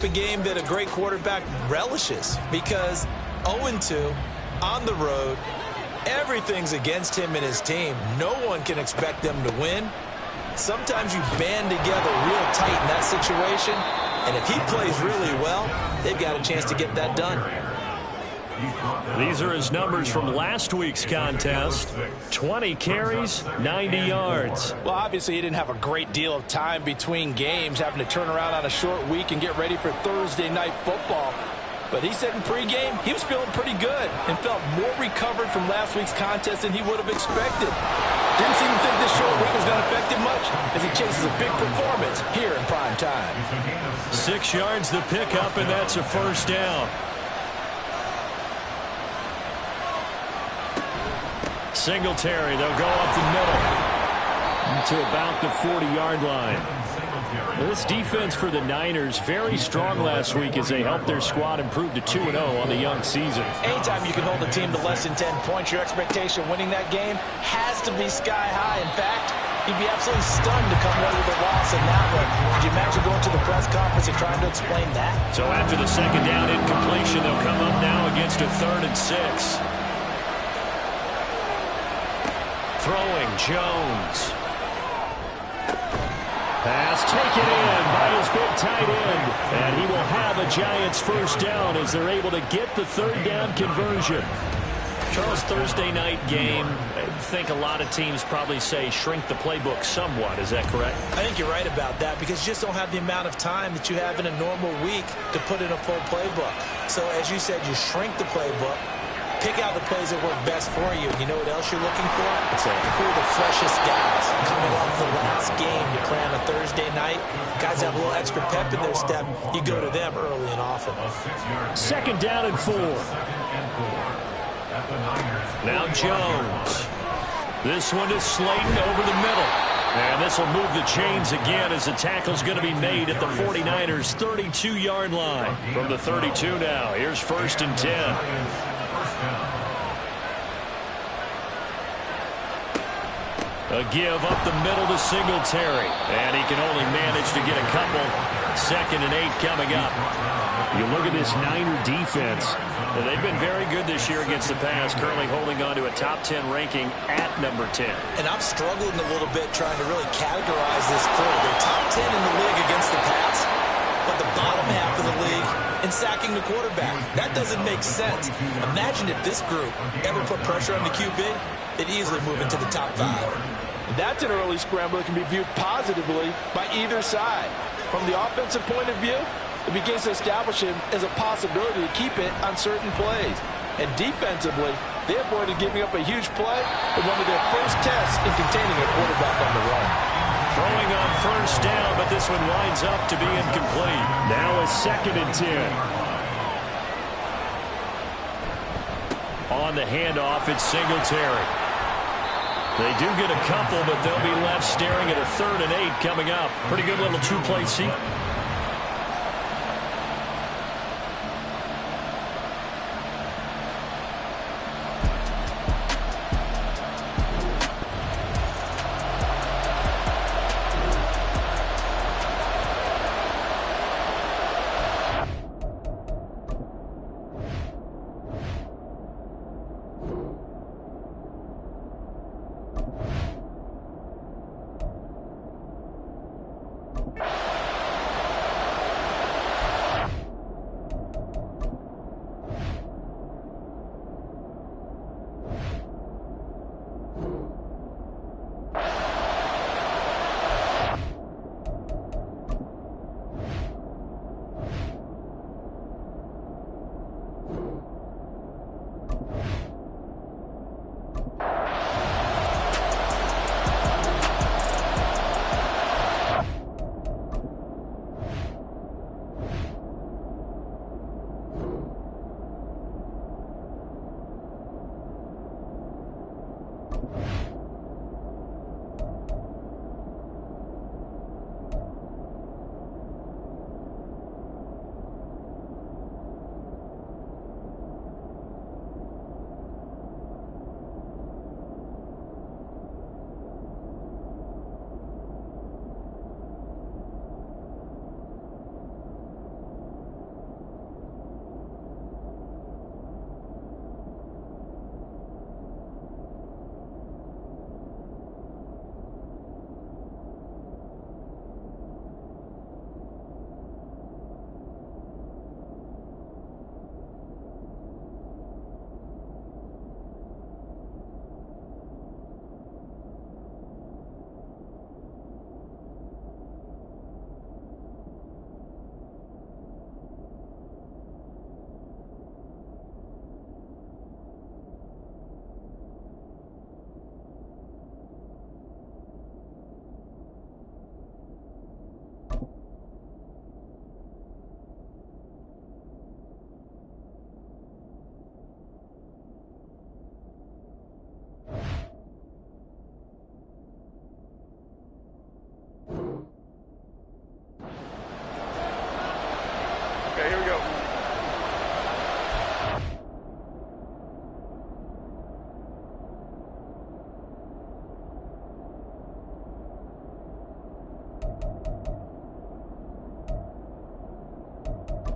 A game that a great quarterback relishes because 0-2 on the road, everything's against him and his team. No one can expect them to win. Sometimes you band together real tight in that situation, and if he plays really well, they've got a chance to get that done. These are his numbers from last week's contest. 20 carries, 90 yards. Well, obviously he didn't have a great deal of time between games, having to turn around on a short week and get ready for Thursday night football. But he said in pregame he was feeling pretty good and felt more recovered from last week's contest than he would have expected. Didn't seem to think this short week was going to affect him much as he chases a big performance here in prime time. 6 yards the pickup, and that's a first down. Singletary, they'll go up the middle to about the 40-yard line. This defense for the Niners, very strong last week as they helped their squad improve to 2-0 on the young season. Anytime you can hold a team to less than 10 points, your expectation of winning that game has to be sky high. In fact, you'd be absolutely stunned to come away with a loss in that one. Could you imagine going to the press conference and trying to explain that? So after the second down incompletion, they'll come up now against a 3rd and 6. Throwing, Jones. Pass taken in by his big tight end. And he will have a Giants first down as they're able to get the 3rd down conversion. Charles, Thursday night game, I think a lot of teams probably say shrink the playbook somewhat. Is that correct? I think you're right about that because you just don't have the amount of time that you have in a normal week to put in a full playbook. So as you said, you shrink the playbook. Pick out the plays that work best for you. You know what else you're looking for? Who are the freshest guys coming off the last game you play on a Thursday night? Guys have a little extra pep in their step. You go to them early and often. 2nd down and 4. Now Jones. This one is Slayton over the middle. And this will move the chains again as the tackle's going to be made at the 49ers' 32-yard line. From the 32 now, here's 1st and 10. A give up the middle to Singletary. And he can only manage to get a couple. 2nd and 8 coming up. You look at this Niner defense. They've been very good this year against the pass, currently holding on to a top 10 ranking at number 10. And I'm struggling a little bit trying to really categorize this crew. They're top 10 in the league against the pass, but the bottom half of the league in sacking the quarterback. That doesn't make sense. Imagine if this group ever put pressure on the QB, they'd easily move into the top 5. That's an early scramble that can be viewed positively by either side. From the offensive point of view, it begins to establish him as a possibility to keep it on certain plays. And defensively, they avoided giving up a huge play in one of their first tests in containing a quarterback on the run. Throwing on 1st down, but this one winds up to be incomplete. Now a 2nd and 10. On the handoff, it's Singletary. They do get a couple, but they'll be left staring at a 3rd and 8 coming up. Pretty good little 2-play sequence.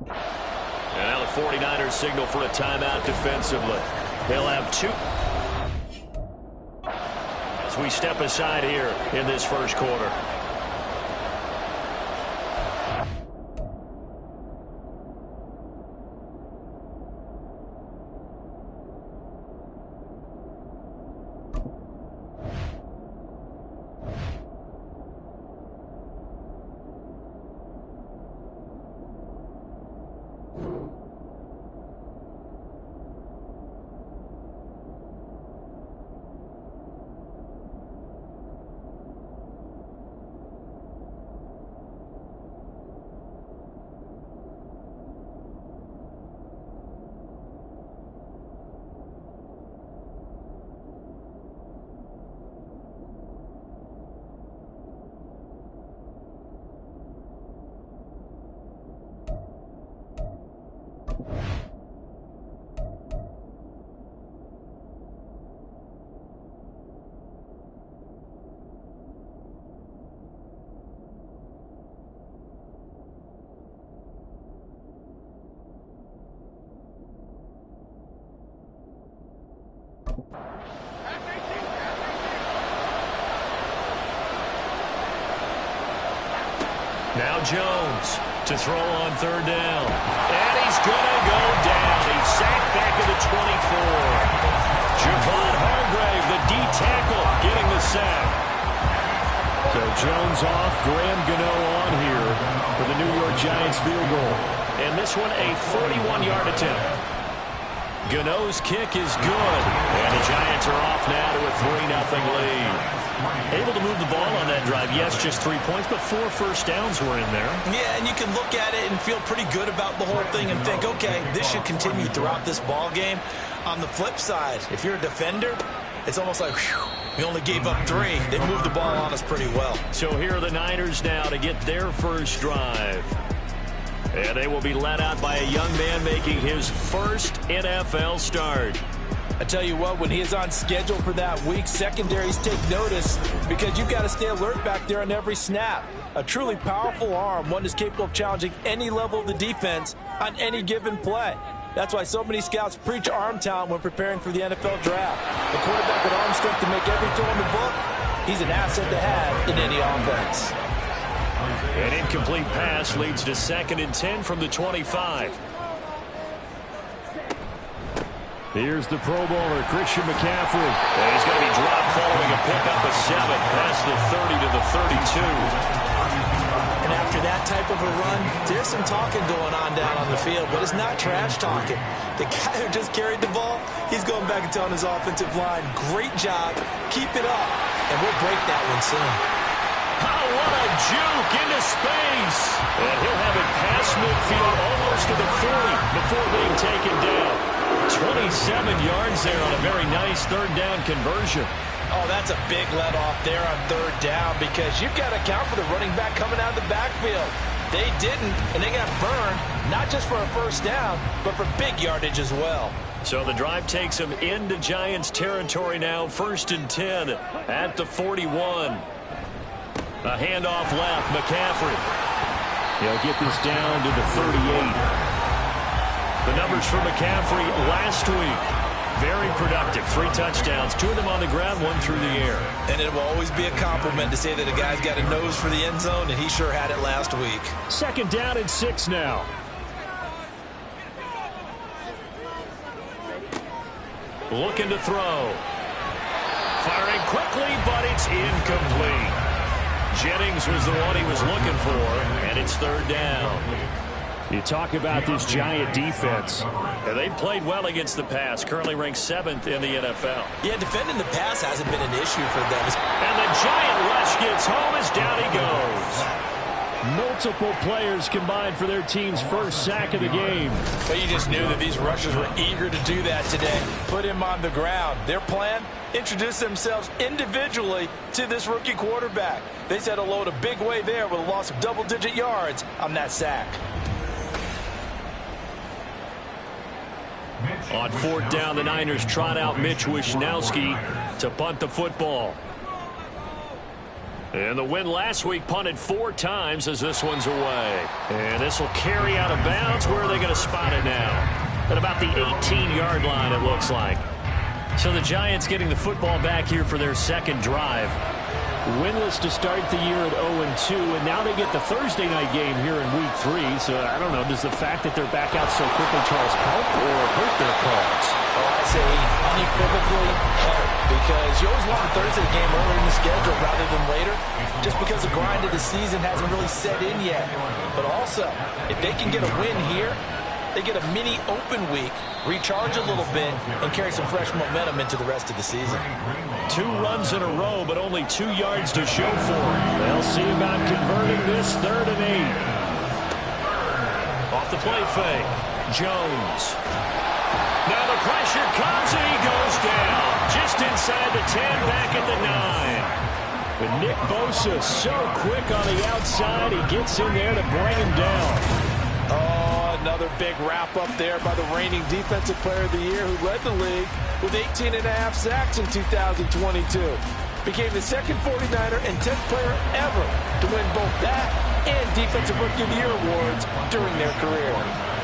And now the 49ers signal for a timeout defensively. They'll have 2. As we step aside here in this first quarter. Now Jones to throw on third down. And he's going to go down. He's sacked back at the 24. Javon Hargrave, the D tackle, getting the sack. So Jones off, Graham Gano on here for the New York Giants field goal. And this one a 41-yard attempt. Gano's kick is good. And the Giants are off now to a 3-0 lead. Able to move the ball on that drive. Yes, just 3 points, but 4 first downs were in there. Yeah, and you can look at it and feel pretty good about the whole thing and think, okay, this should continue throughout this ball game. On the flip side, if you're a defender, it's almost like, whew, we only gave up 3. They moved the ball on us pretty well. So here are the Niners now to get their first drive. And they will be led out by a young man making his first NFL start. I tell you what, when he is on schedule for that week, secondaries take notice because you've got to stay alert back there on every snap. A truly powerful arm, one that's capable of challenging any level of the defense on any given play. That's why so many scouts preach arm talent when preparing for the NFL draft. A quarterback with arm strength to make every throw in the book, he's an asset to have in any offense. An incomplete pass leads to 2nd and 10 from the 25. Here's the Pro Bowler, Christian McCaffrey. And he's going to be dropped following a pickup of 7 past the 30 to the 32. And after that type of a run, there's some talking going on down on the field, but it's not trash talking. The guy who just carried the ball, he's going back and telling his offensive line, great job, keep it up, and we'll break that one soon. Oh, what a juke into space. And he'll have it past midfield almost to the 40 before being taken down. 27 yards there on a very nice third down conversion. Oh, that's a big let off there on third down because you've got to account for the running back coming out of the backfield. They didn't, and they got burned, not just for a first down, but for big yardage as well. So the drive takes them into Giants territory now, 1st and 10 at the 41. A handoff left, McCaffrey. He'll get this down to the 38. The numbers for McCaffrey last week, very productive. 3 touchdowns, 2 of them on the ground, 1 through the air. And it will always be a compliment to say that a guy's got a nose for the end zone, and he sure had it last week. 2nd down and 6 now. Looking to throw. Firing quickly, but it's incomplete. Jennings was the one he was looking for, and it's 3rd down. You talk about this Giant defense. And they've played well against the pass, currently ranked 7th in the NFL. Yeah, defending the pass hasn't been an issue for them. And the Giant rush gets home as down he goes. Multiple players combined for their team's first sack of the game. But you just knew that these rushers were eager to do that today. Put him on the ground. Their plan? Introduce themselves individually to this rookie quarterback. They said hello to Big Way there with a loss of double-digit yards on that sack. On 4th down, the Niners trot out Mitch Wishnowsky to punt the football. And the win last week punted 4 times as this one's away. And this will carry out of bounds. Where are they going to spot it now? At about the 18-yard line, it looks like. So the Giants getting the football back here for their second drive. Winless to start the year at 0-2, and now they get the Thursday night game here in Week 3. So I don't know, does the fact that they're back out so quickly, Charles, help or hurt their cause? Oh, I say unequivocally help, because you always want a Thursday game earlier in the schedule rather than later, just because the grind of the season hasn't really set in yet. But also, if they can get a win here, they get a mini open week, recharge a little bit, and carry some fresh momentum into the rest of the season. 2 runs in a row, but only 2 yards to show for it. They'll see about converting this 3rd and 8. Off the play fake, Jones. Now the pressure comes, and he goes down. Just inside the 10, back at the 9. But Nick Bosa so quick on the outside, he gets in there to bring him down. Oh, another big wrap up there by the reigning Defensive Player of the Year, who led the league with 18.5 sacks in 2022. Became the second 49er and 10th player ever to win both that and Defensive Rookie of the Year awards during their career.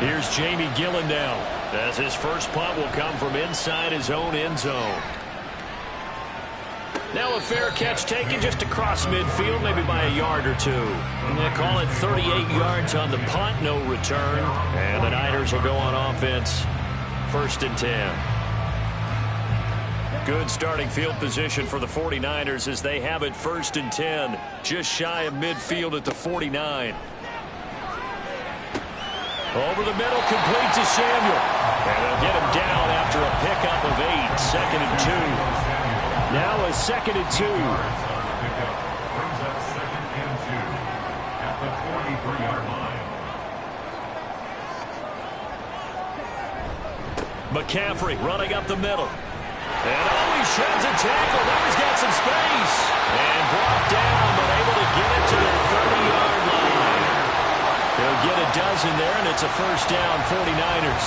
Here's Jamie Gillen now, as his first punt will come from inside his own end zone. Now a fair catch taken just across midfield, maybe by a yard or 2. And they call it 38 yards on the punt, no return. And the Niners will go on offense, 1st and 10. Good starting field position for the 49ers as they have it 1st and 10, just shy of midfield at the 49. Over the middle, complete to Samuel. And they'll get him down after a pickup of 8, 2nd and 2. Now a 2nd and 2. McCaffrey running up the middle. And he sheds a tackle. Now he's got some space. And brought down, but able to get it to their 30-yard line. They'll get a dozen there, and it's a 1st down, 49ers.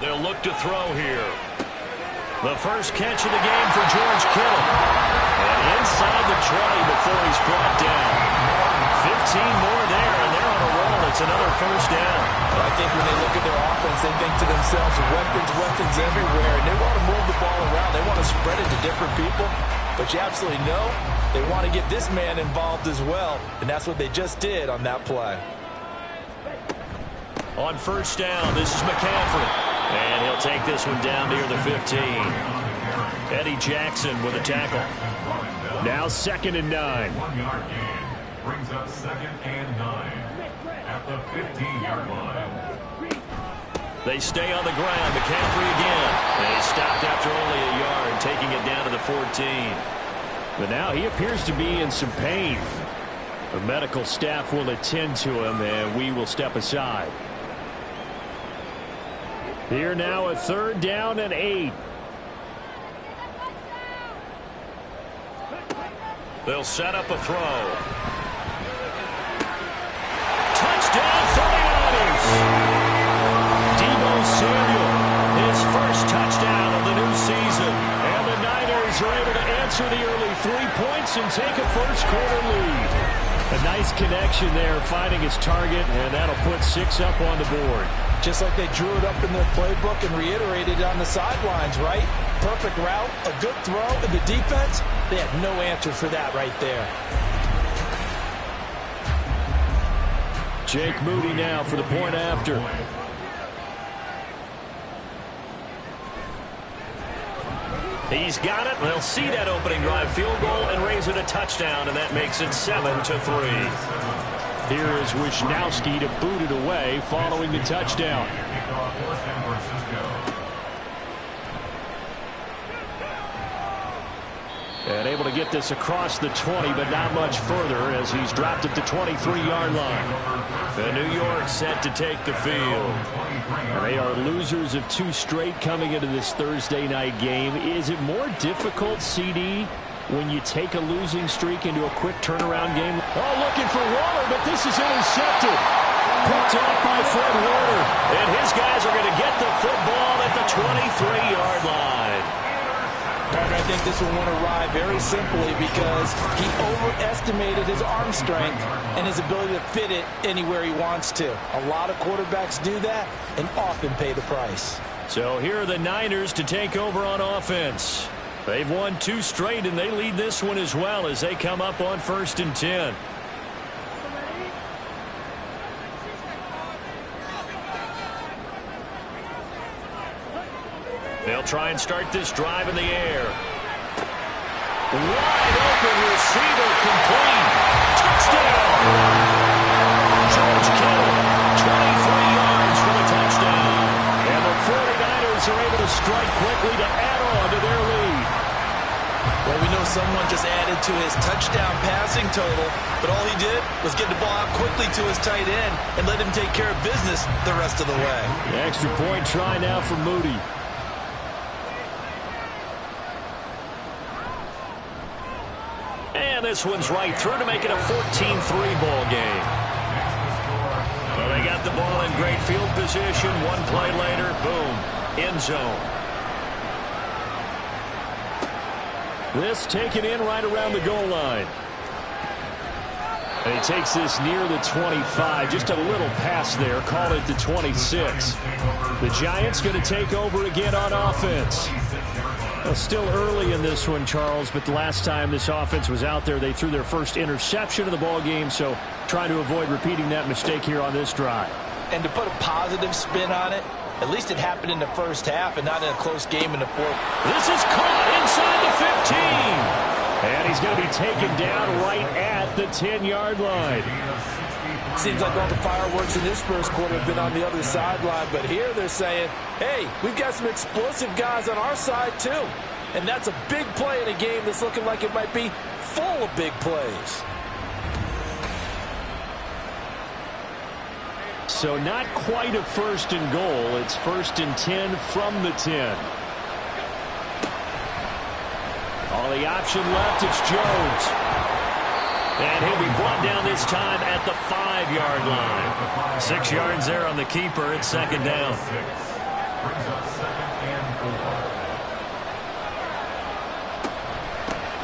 They'll look to throw here. The first catch of the game for George Kittle. And inside the 20 before he's brought down. 15 more there, and they're on a roll. It's another 1st down. Well, I think when they look at their offense, they think to themselves, weapons everywhere. And they want to move the ball around. They want to spread it to different people. But you absolutely know they want to get this man involved as well. And that's what they just did on that play. On 1st down, this is McCaffrey. And he'll take this one down near the 15. Eddie Jackson with a tackle. Now 2nd and 9. 1-yard gain brings up 2nd and 9 at the 15-yard line. They stay on the ground. McCaffrey again. And he stopped after only a yard, taking it down to the 14. But now he appears to be in some pain. The medical staff will attend to him, and we will step aside. Here now a 3rd down and 8. They'll set up a throw. Touchdown 49ers! Deebo Samuel, his first touchdown of the new season. And the Niners are able to answer the early 3 points and take a 1st quarter lead. A nice connection there, finding his target, and that'll put 6 up on the board. Just like they drew it up in their playbook and reiterated it on the sidelines, right? Perfect route, a good throw, and the defense, they had no answer for that right there. Jake Moody now for the point after. He's got it. They'll see that opening drive field goal and raise it a touchdown, and that makes it 7-3. Here is Wisnowski to boot it away following the touchdown. And able to get this across the 20, but not much further as he's dropped at the 23-yard line. The New York set to take the field. And they are losers of 2 straight coming into this Thursday night game. Is it more difficult, CD, when you take a losing streak into a quick turnaround game? Oh, looking for Waller, but this is intercepted. Picked off by Fred Warner. And his guys are going to get the football at the 23-yard line. And I think this will want to ride very simply because he overestimated his arm strength and his ability to fit it anywhere he wants to. A lot of quarterbacks do that and often pay the price. So here are the Niners to take over on offense. They've won 2 straight, and they lead this one as well as they come up on 1st and 10. They'll try and start this drive in the air. Wide open receiver, complete. Touchdown! George Kittle, 23 yards for the touchdown. And the 49ers are able to strike quickly to add on to their lead. Well, we know someone just added to his touchdown passing total, but all he did was get the ball out quickly to his tight end and let him take care of business the rest of the way. The extra point try now for Moody. And this one's right through to make it a 14-3 ball game. Well, they got the ball in great field position. One play later, boom, end zone. This taken in right around the goal line. And he takes this near the 25. Just a little pass there. Call it the 26. The Giants going to take over again on offense. Well, still early in this one, Charles, but the last time this offense was out there, they threw their first interception of the ball game, so trying to avoid repeating that mistake here on this drive. And to put a positive spin on it, at least it happened in the first half and not in a close game in the fourth. This is caught inside the 15. And he's going to be taken down right at the 10-yard line. Seems like all the fireworks in this first quarter have been on the other sideline, but here they're saying, hey, we've got some explosive guys on our side too. And that's a big play in a game that's looking like it might be full of big plays. So not quite a 1st and goal. It's 1st and 10 from the 10. All the option left, it's Jones. And he'll be brought down this time at the 5-yard line. 6 yards there on the keeper. It's 2nd down.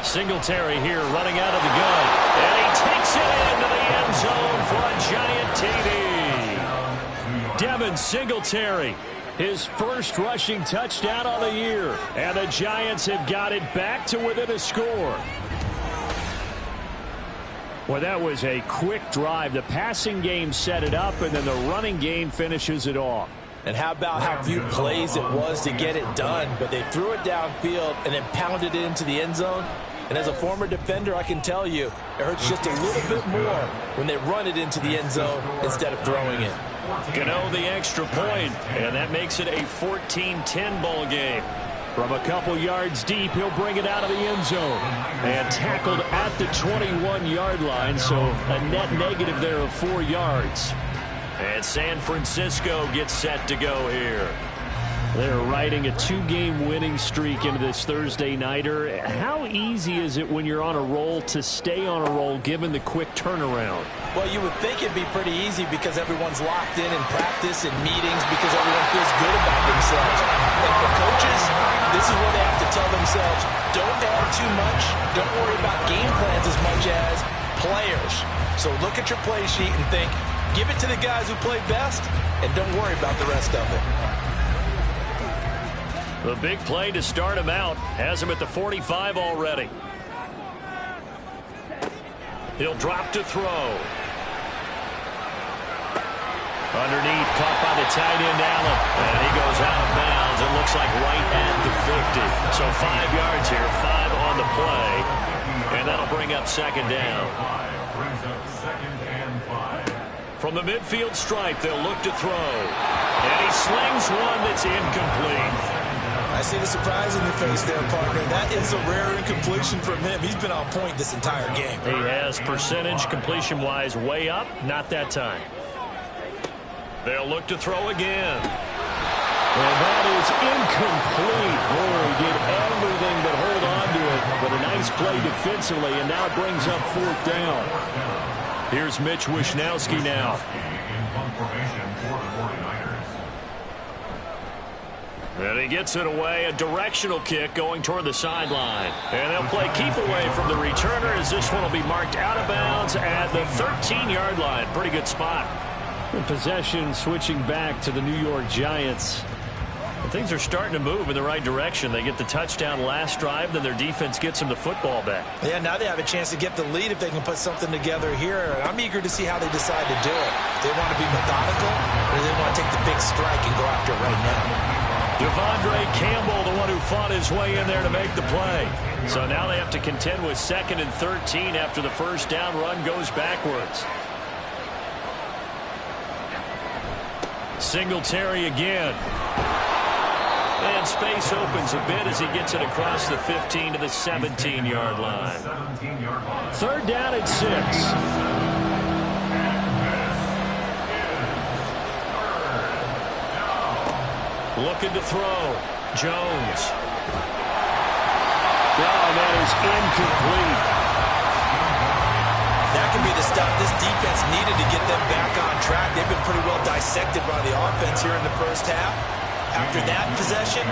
Singletary here running out of the gun. And he takes it into the end zone for a giant TD. Devin Singletary, his first rushing touchdown on the year. And the Giants have got it back to within a score. Well, that was a quick drive. The passing game set it up, and then the running game finishes it off. And how about how few plays it was to get it done, but they threw it downfield and then pounded it into the end zone. And as a former defender, I can tell you, it hurts just a little bit more when they run it into the end zone instead of throwing it. Gano the extra point, and that makes it a 14-10 ball game. From a couple yards deep, he'll bring it out of the end zone. And tackled at the 21-yard line, so a net negative there of 4 yards. And San Francisco gets set to go here. They're riding a 2-game winning streak into this Thursday nighter. How easy is it when you're on a roll to stay on a roll given the quick turnaround? Well, you would think it'd be pretty easy because everyone's locked in practice and meetings because everyone feels good about themselves. And for coaches, this is where they have to tell themselves, don't add too much, don't worry about game plans as much as players. So look at your play sheet and think, give it to the guys who play best, and don't worry about the rest of it. The big play to start him out has him at the 45 already. He'll drop to throw. Underneath, caught by the tight end, Allen. And he goes out of bounds. It looks like right at the 50. So 5 yards here, 5 on the play. And that'll bring up 2nd down. From the midfield stripe, they'll look to throw. And he slings one that's incomplete. I see the surprise in your face there, partner. That is a rare incompletion from him. He's been on point this entire game. He has percentage completion-wise way up. Not that time. They'll look to throw again. And that is incomplete. Oh, he did everything but hold on to it. But a nice play defensively, and now it brings up 4th down. Here's Mitch Wishnowsky now. And he gets it away, a directional kick going toward the sideline. And they'll play keep away from the returner as this one will be marked out of bounds at the 13-yard line. Pretty good spot. The possession switching back to the New York Giants. And things are starting to move in the right direction. They get the touchdown last drive, then their defense gets them the football back. Yeah, now they have a chance to get the lead if they can put something together here. And I'm eager to see how they decide to do it. They want to be methodical, or they want to take the big strike and go after it right now. Devondre Campbell, the one who fought his way in there to make the play. So now they have to contend with 2nd and 13 after the first down run goes backwards. Singletary again. And space opens a bit as he gets it across the 15 to the 17-yard line. 3rd down and 6. Looking to throw. Jones. Oh, that is incomplete. That could be the stop this defense needed to get them back on track. They've been pretty well dissected by the offense here in the first half. After that possession,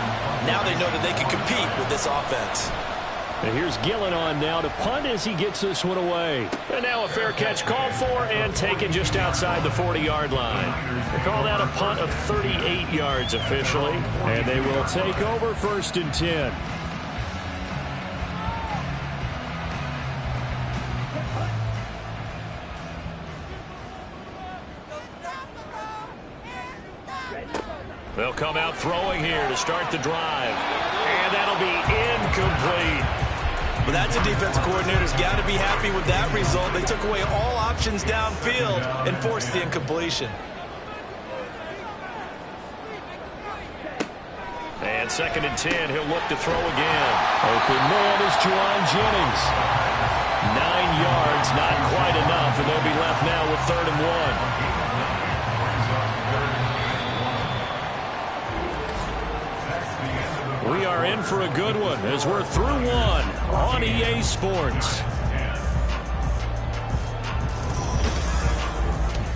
now they know that they can compete with this offense. And here's Gillen on now to punt as he gets this one away. And now a fair catch called for and taken just outside the 40-yard line. They call that a punt of 38 yards officially. And they will take over 1st and 10. They'll come out throwing here to start the drive. And that'll be incomplete. But that's a defense coordinator's got to be happy with that result. They took away all options downfield and forced the incompletion. And 2nd and 10, he'll look to throw again. Open man is Juwan Jennings. 9 yards, not quite enough, and they'll be left now with 3rd and 1. We are in for a good one as we're through one on EA Sports.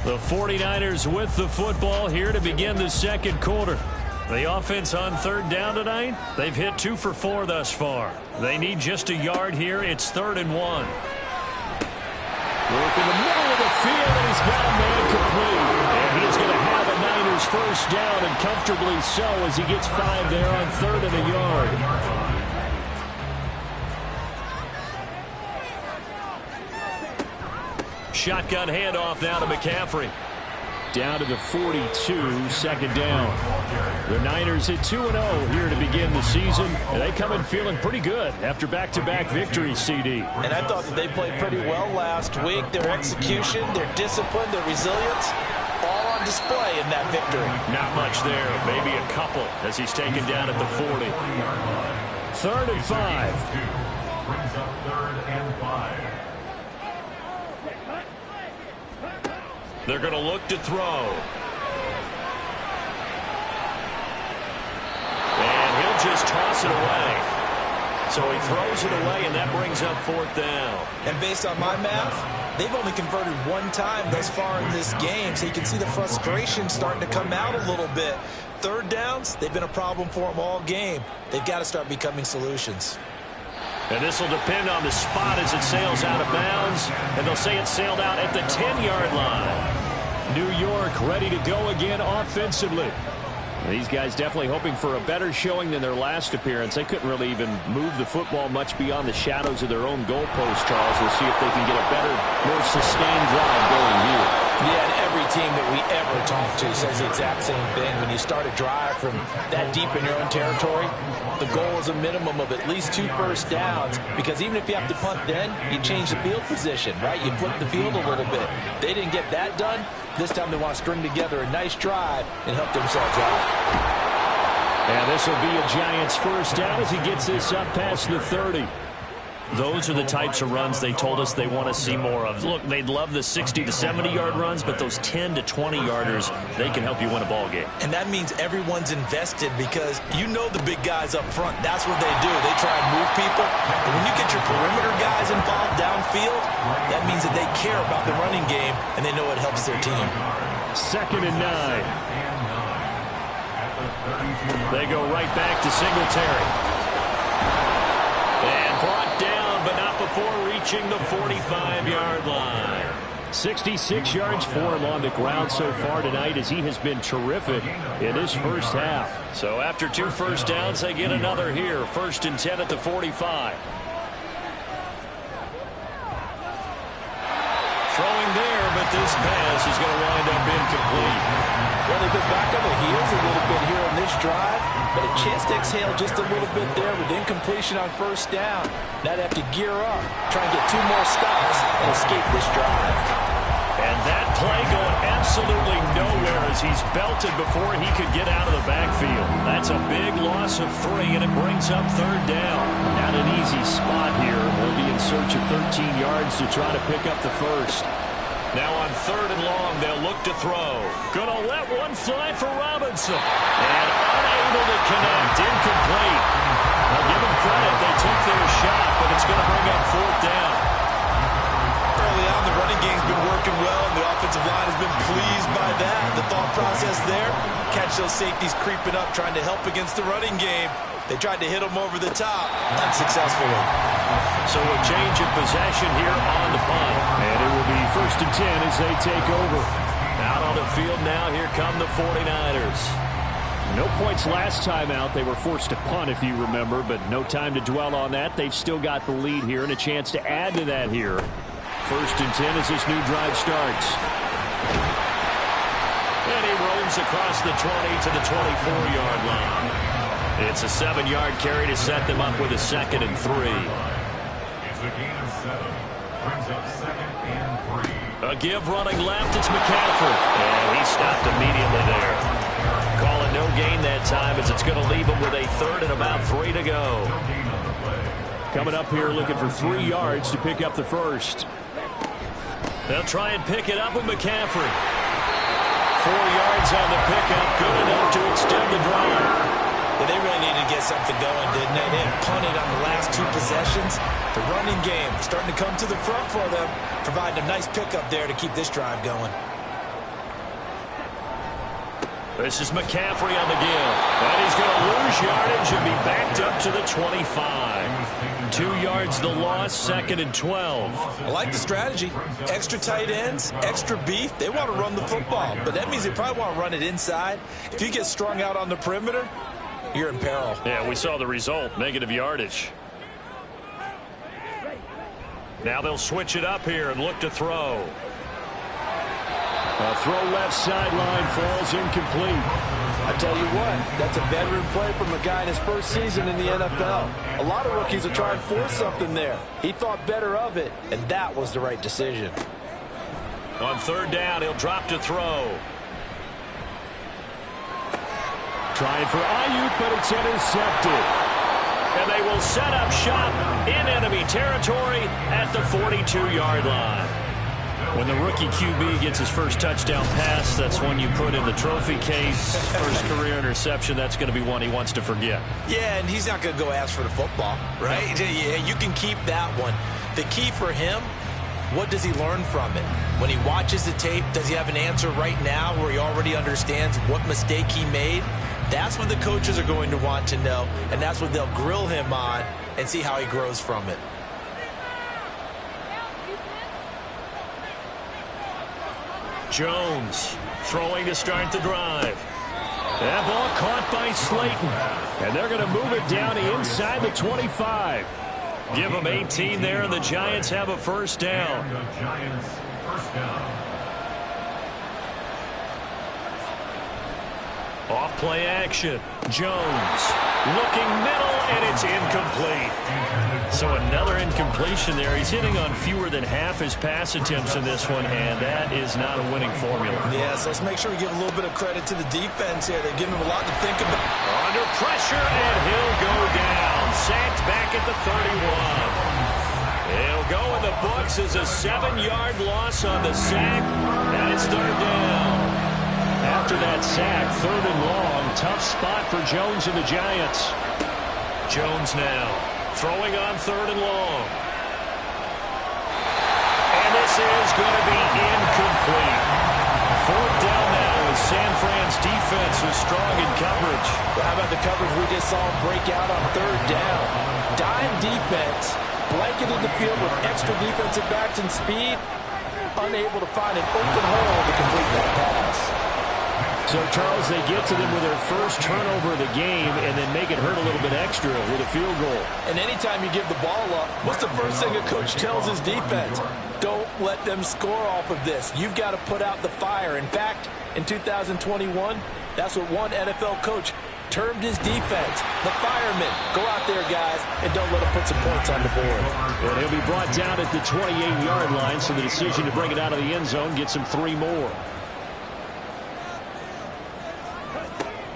The 49ers with the football here to begin the 2nd quarter. The offense on 3rd down tonight, they've hit 2 for 4 thus far. They need just a yard here. It's 3rd and 1. Work in the middle of the field, and he's got a man complete. And he's going to have a Niners 1st down, and comfortably so as he gets 5 there on 3rd and a yard. Shotgun handoff now to McCaffrey. Down to the 42, 2nd down. The Niners at 2-0 here to begin the season, and they come in feeling pretty good after back-to-back victories, CD. And I thought that they played pretty well last week. Their execution, their discipline, their resilience, all on display in that victory. Not much there, maybe a couple as he's taken down at the 40. 3rd and 5. Brings up 3rd and 5. They're going to look to throw. And he'll just toss it away. So he throws it away, and that brings up 4th down. And based on my math, they've only converted 1 time thus far in this game, so you can see the frustration starting to come out a little bit. 3rd downs, they've been a problem for them all game. They've got to start becoming solutions. And this will depend on the spot as it sails out of bounds. And they'll say it sailed out at the 10-yard line. New York ready to go again offensively. These guys definitely hoping for a better showing than their last appearance. They couldn't really even move the football much beyond the shadows of their own goalpost, Charles. We'll see if they can get a better, more sustained drive going here. Yeah, and every team that we ever talk to says the exact same thing. When you start a drive from that deep in your own territory, the goal is a minimum of at least 2 first downs, because even if you have to punt then, you change the field position, right? You flip the field a little bit. They didn't get that done. This time they want to string together a nice drive and help themselves out. And this will be a Giants 1st down as he gets this up past the 30. Those are the types of runs they told us they want to see more of. Look, they'd love the 60 to 70-yard runs, but those 10 to 20-yarders, they can help you win a ball game. And that means everyone's invested, because you know the big guys up front. That's what they do. They try and move people. But when you get your perimeter guys involved downfield, that means that they care about the running game, and they know it helps their team. 2nd and 9. They go right back to Singletary. And brought down, but not before reaching the 45-yard line. 66 yards for him on the ground so far tonight, as he has been terrific in his first half. So after 2 first downs, they get another here. 1st and 10 at the 45. Throwing there, but this pass is going to wind up incomplete. Well, they've been back on their heels a little bit here on this drive, but a chance to exhale just a little bit there with incompletion on 1st down. Now they have to gear up, try and get 2 more stops and escape this drive. And that play going absolutely nowhere as he's belted before he could get out of the backfield. That's a big loss of 3, and it brings up 3rd down. Not an easy spot here. They'll be in search of 13 yards to try to pick up the first. Now on 3rd and long, they'll look to throw. Gonna let one fly for Robinson. And unable to connect. Incomplete. I'll give them credit. They took their shot, but it's going to bring up 4th down. Early on, the running game's been working well, and the offensive line has been pleased by that. The thought process there, catch those safeties creeping up, trying to help against the running game. They tried to hit them over the top, unsuccessfully. So a change of possession here on the punt. And it will be 1st and 10 as they take over. Out on the field now, here come the 49ers. No points last time out. They were forced to punt, if you remember, but no time to dwell on that. They've still got the lead here and a chance to add to that here. 1st and 10 as this new drive starts. And he roams across the 20 to the 24-yard line. It's a 7-yard carry to set them up with a 2nd and 3. It's a gain of 7. Brings up 2nd and 3. A give running left. It's McCaffrey. And he stopped immediately there. Call it no gain that time as it's going to leave him with a 3rd and about 3 to go. Coming up here looking for 3 yards to pick up the first. They'll try and pick it up with McCaffrey. 4 yards on the pickup. Good enough to extend the drive. Yeah, they really needed to get something going, didn't they? They had punted on the last 2 possessions. The running game starting to come to the front for them, providing a nice pickup there to keep this drive going. This is McCaffrey on the give. And he's going to lose yardage and be backed up to the 25. 2 yards the loss, 2nd and 12. I like the strategy. Extra tight ends, extra beef. They want to run the football, but that means they probably want to run it inside. If you get strung out on the perimeter, you're in peril. Yeah, we saw the result, negative yardage. Now they'll switch it up here and look to throw. A throw left sideline falls incomplete. I tell you what, that's a veteran play from a guy in his first season in the NFL. A lot of rookies will try and force something there. He thought better of it, and that was the right decision. On 3rd down, he'll drop to throw. Trying for Ayuk, but it's intercepted. And they will set up shop in enemy territory at the 42-yard line. When the rookie QB gets his first touchdown pass, that's one you put in the trophy case. First career interception, that's going to be one he wants to forget. Yeah, and he's not going to go ask for the football, right? Yeah, you can keep that one. The key for him, what does he learn from it? When he watches the tape, does he have an answer right now where he already understands what mistake he made? That's what the coaches are going to want to know, and that's what they'll grill him on and see how he grows from it. Jones throwing to start the drive. That ball caught by Slayton. And they're going to move it down to inside the 25. Give them 18 there, and the Giants have a first down. And the Giants first down. Off play action. Jones looking middle, and it's incomplete. So another incompletion there. He's hitting on fewer than half his pass attempts in this one, and that is not a winning formula. Yeah, so let's make sure we give a little bit of credit to the defense here. They're giving him a lot to think about. Under pressure, and he'll go down. Sacked back at the 31. It'll go in the books as a 7-yard loss on the sack, and it's 3rd down. After that sack, 3rd and long, tough spot for Jones and the Giants. Jones now throwing on 3rd and long. And this is going to be incomplete. 4th down now as San Fran's defense is strong in coverage. we just saw him break out on third down. Dime defense, blanketed the field with extra defensive backs and speed, unable to find an open hole to complete that pass. So, Charles, they get to them with their first turnover of the game and then make it hurt a little bit extra with a field goal. And anytime you give the ball up, what's the first thing a coach tells his defense? Don't let them score off of this. You've got to put out the fire. In fact, in 2021, that's what one NFL coach termed his defense. The firemen. Go out there, guys, and don't let them put some points on the board. Well, he'll be brought down at the 28-yard line, so the decision to bring it out of the end zone gets him 3 more.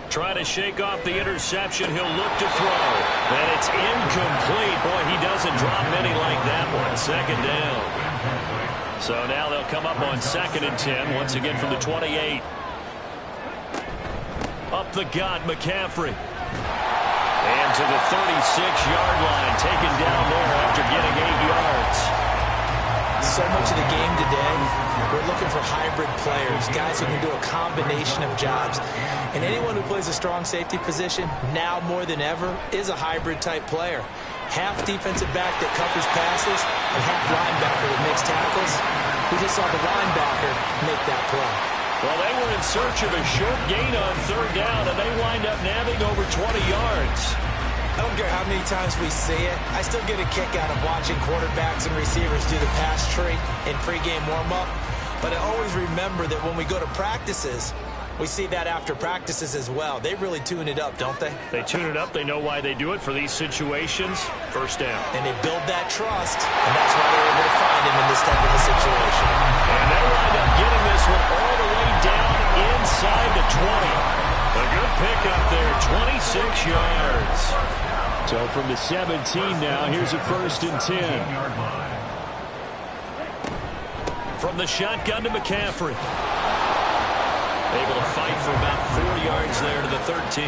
Trying to shake off the interception. He'll look to throw. And it's incomplete. Boy, he doesn't drop many like that one. Second down. So now they'll come up on 2nd and 10. Once again from the 28. Up the gut, McCaffrey. And to the 36-yard line. Taken down there after getting 8 yards. So much of the game today, we're looking for hybrid players, guys who can do a combination of jobs. And anyone who plays a strong safety position, now more than ever, is a hybrid-type player. Half defensive back that covers passes and half linebacker that makes tackles. We just saw the linebacker make that play. Well, they were in search of a short gain on third down, and they wind up nabbing over 20 yards. I don't care how many times we see it. I still get a kick out of watching quarterbacks and receivers do the pass tree in pregame warm-up. But I always remember that when we go to practices, we see that after practices as well. They really tune it up, don't they? They tune it up. They know why they do it for these situations. First down. And they build that trust, and that's why they're able to find him in this type of a situation. And they wind up getting this one all the way down inside the 20. A good pickup there, 26 yards. So from the 17 now, here's a 1st and 10. From the shotgun to McCaffrey. Able to fight for about 4 yards there to the 13.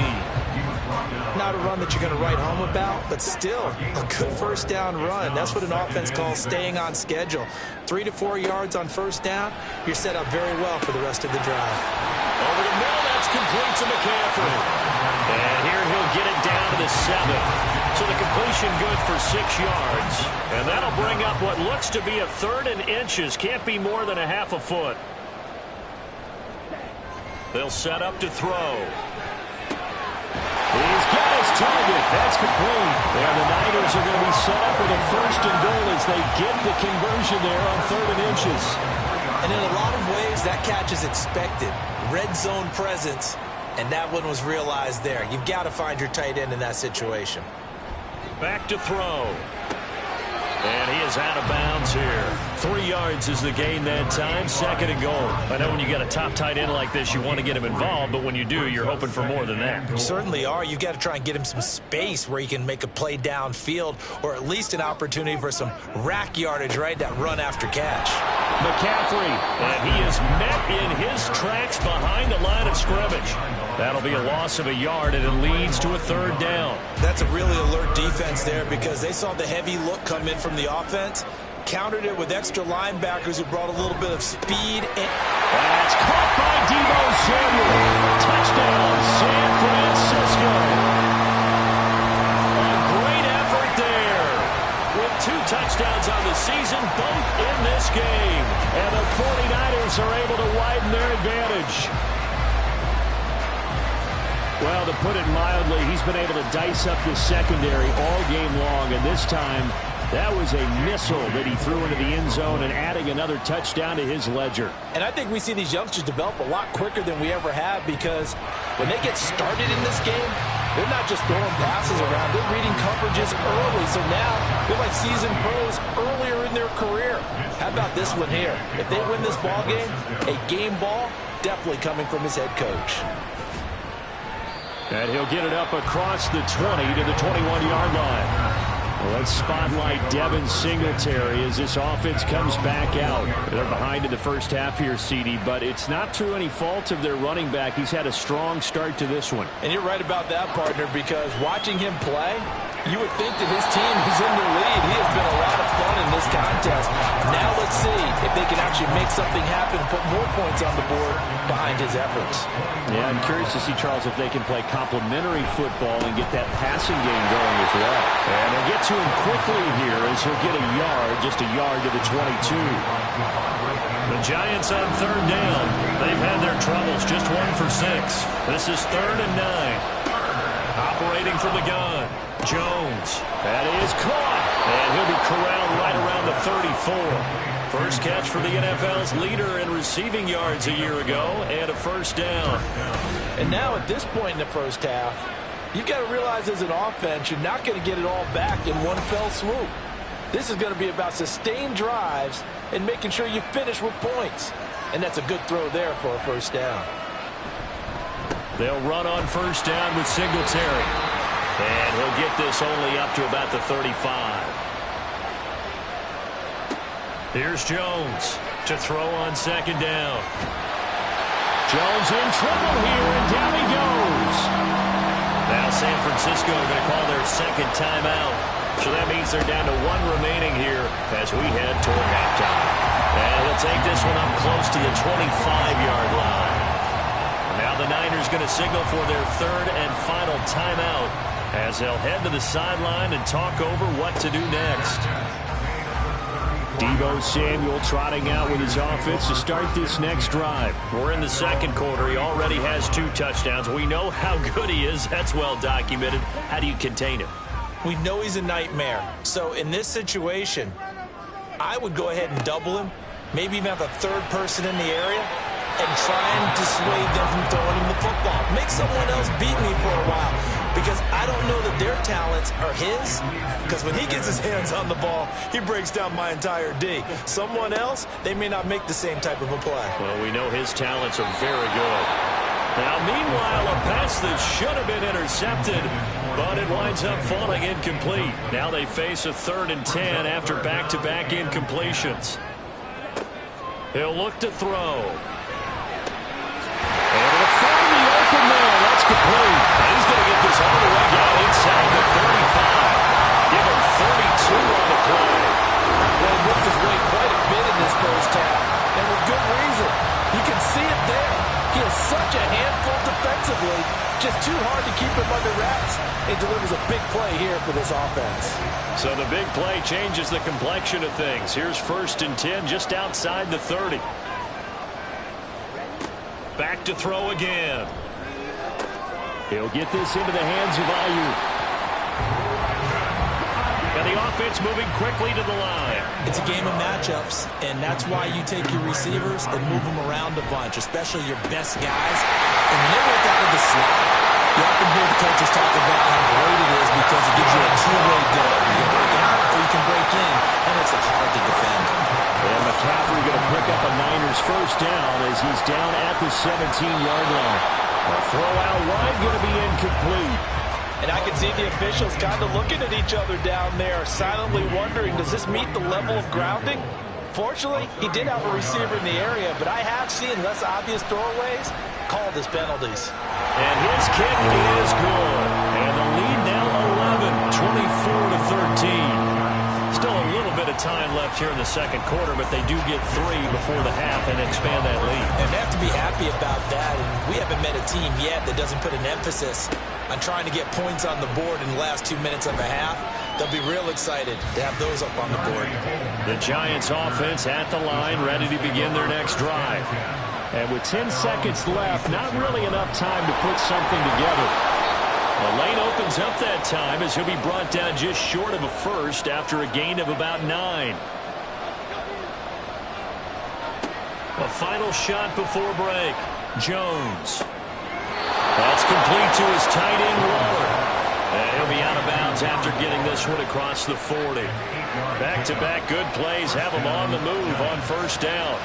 Not a run that you're going to write home about, but still a good first down run. That's what an offense calls staying on schedule. 3 to 4 yards on first down, you're set up very well for the rest of the drive. Over the middle, that's complete to McCaffrey. And here he'll get it down to the 7. So the completion good for 6 yards. And that'll bring up what looks to be a 3rd and inches. Can't be more than a half a foot. They'll set up to throw. He's got his target. That's complete. And the Niners are going to be set up with a 1st and goal as they get the conversion there on 3rd and inches. And in a lot of ways, that catch is expected. Red zone presence, and that one was realized there. You've got to find your tight end in that situation. Back to throw. And he is out of bounds here. 3 yards is the gain that time. 2nd and goal. I know when you got a top tight end like this, you want to get him involved, but when you do, you're hoping for more than that. You certainly are. You've got to try and get him some space where he can make a play downfield, or at least an opportunity for some rack yardage, right? That run after catch. McCaffrey, and he is met in his tracks behind the line of scrimmage. That'll be a loss of a yard, and it leads to a 3rd down. That's a really alert defense there because they saw the heavy look come in from the offense, countered it with extra linebackers who brought a little bit of speed. That's caught by Deebo Samuel. Touchdown, San Francisco. A great effort there. With 2 touchdowns on the season, both in this game. And the 49ers are able to widen their advantage. Well, to put it mildly, he's been able to dice up the secondary all game long, and this time that was a missile that he threw into the end zone and adding another touchdown to his ledger. And I think we see these youngsters develop a lot quicker than we ever have because when they get started in this game, they're not just throwing passes around. They're reading coverages early, so now they're like seasoned pros earlier in their career. How about this one here? If they win this ball game, a game ball definitely coming from his head coach. And he'll get it up across the 20 to the 21-yard line. Well, let's spotlight Devin Singletary as this offense comes back out. They're behind in the first half here, CD, but it's not through any fault of their running back. He's had a strong start to this one. And you're right about that, partner, because watching him play, you would think that his team is in the lead. He has been a lot of fun in this contest. Now let's see if they can actually make something happen, put more points on the board behind his efforts. Yeah, I'm curious to see, Charles, if they can play complementary football and get that passing game going as well. And they'll get to him quickly here as he'll get a yard, just a yard to the 22. The Giants on third down. They've had their troubles, just 1 for 6. This is 3rd and 9. Operating from the gun, Jones. That is caught. And he'll be corralled right around the 34. First catch for the NFL's leader in receiving yards a year ago, and a first down. And now at this point in the first half, you've got to realize as an offense, you're not going to get it all back in one fell swoop. This is going to be about sustained drives and making sure you finish with points. And that's a good throw there for a first down. They'll run on first down with Singletary. And he'll get this only up to about the 35. Here's Jones to throw on second down. Jones in trouble here, and down he goes. Now San Francisco are going to call their second timeout. So that means they're down to 1 remaining here as we head toward halftime. And he'll take this one up close to the 25-yard line. Now the Niners going to signal for their 3rd and final timeout as they'll head to the sideline and talk over what to do next. Deebo Samuel trotting out with his offense to start this next drive. We're in the second quarter. He already has 2 touchdowns. We know how good he is. That's well documented. How do you contain him? We know he's a nightmare. So in this situation, I would go ahead and double him, maybe even have a 3rd person in the area, and try and dissuade them from throwing him the football. Make someone else beat me for a while, because I don't know that their talents are his, because when he gets his hands on the ball, he breaks down my entire D. Someone else, they may not make the same type of a play. Well, we know his talents are very good. Now, meanwhile, a pass that should have been intercepted, but it winds up falling incomplete. Now they face a 3rd and 10 after back-to-back incompletions. He'll look to throw. And it'll find the open man. That's complete. He's going to get this all the way down inside the 35. Give him 32 on the play. Well, he worked his way quite a bit in this first half, and with good reason. You can see it there. He is such a handful defensively, just too hard to keep him under wraps. It delivers a big play here for this offense. So the big play changes the complexion of things. Here's 1st and 10 just outside the 30. Back to throw again. He'll get this into the hands of Ayuk. And the offense moving quickly to the line. It's a game of matchups, and that's why you take your receivers and move them around a bunch, especially your best guys. And when they work out of the slot, you often hear the coaches talk about how great it is because it gives you a two-way go. You can break out or you can break in, and it's hard to defend. And McCaffrey going to pick up a Niners first down as he's down at the 17-yard line. A throw out wide going to be incomplete. And I can see the officials kind of looking at each other down there, silently wondering, does this meet the level of grounding? Fortunately, he did have a receiver in the area, but I have seen less obvious throwaways called as penalties. And his kick is good. And the lead now 11, 24-13. Still a little bit of time left here in the second quarter, but they do get 3 before the half and expand that lead. And they have to be happy about that. And we haven't met a team yet that doesn't put an emphasis on trying to get points on the board in the last 2 minutes of a half. They'll be real excited to have those up on the board. The Giants offense at the line, ready to begin their next drive. And with 10 seconds left, not really enough time to put something together. The lane opens up that time as he'll be brought down just short of a first after a gain of about 9. A final shot before break. Jones. That's complete to his tight end, Waller. And he'll be out of bounds after getting this one across the 40. Back-to-back good plays have him on the move on first down.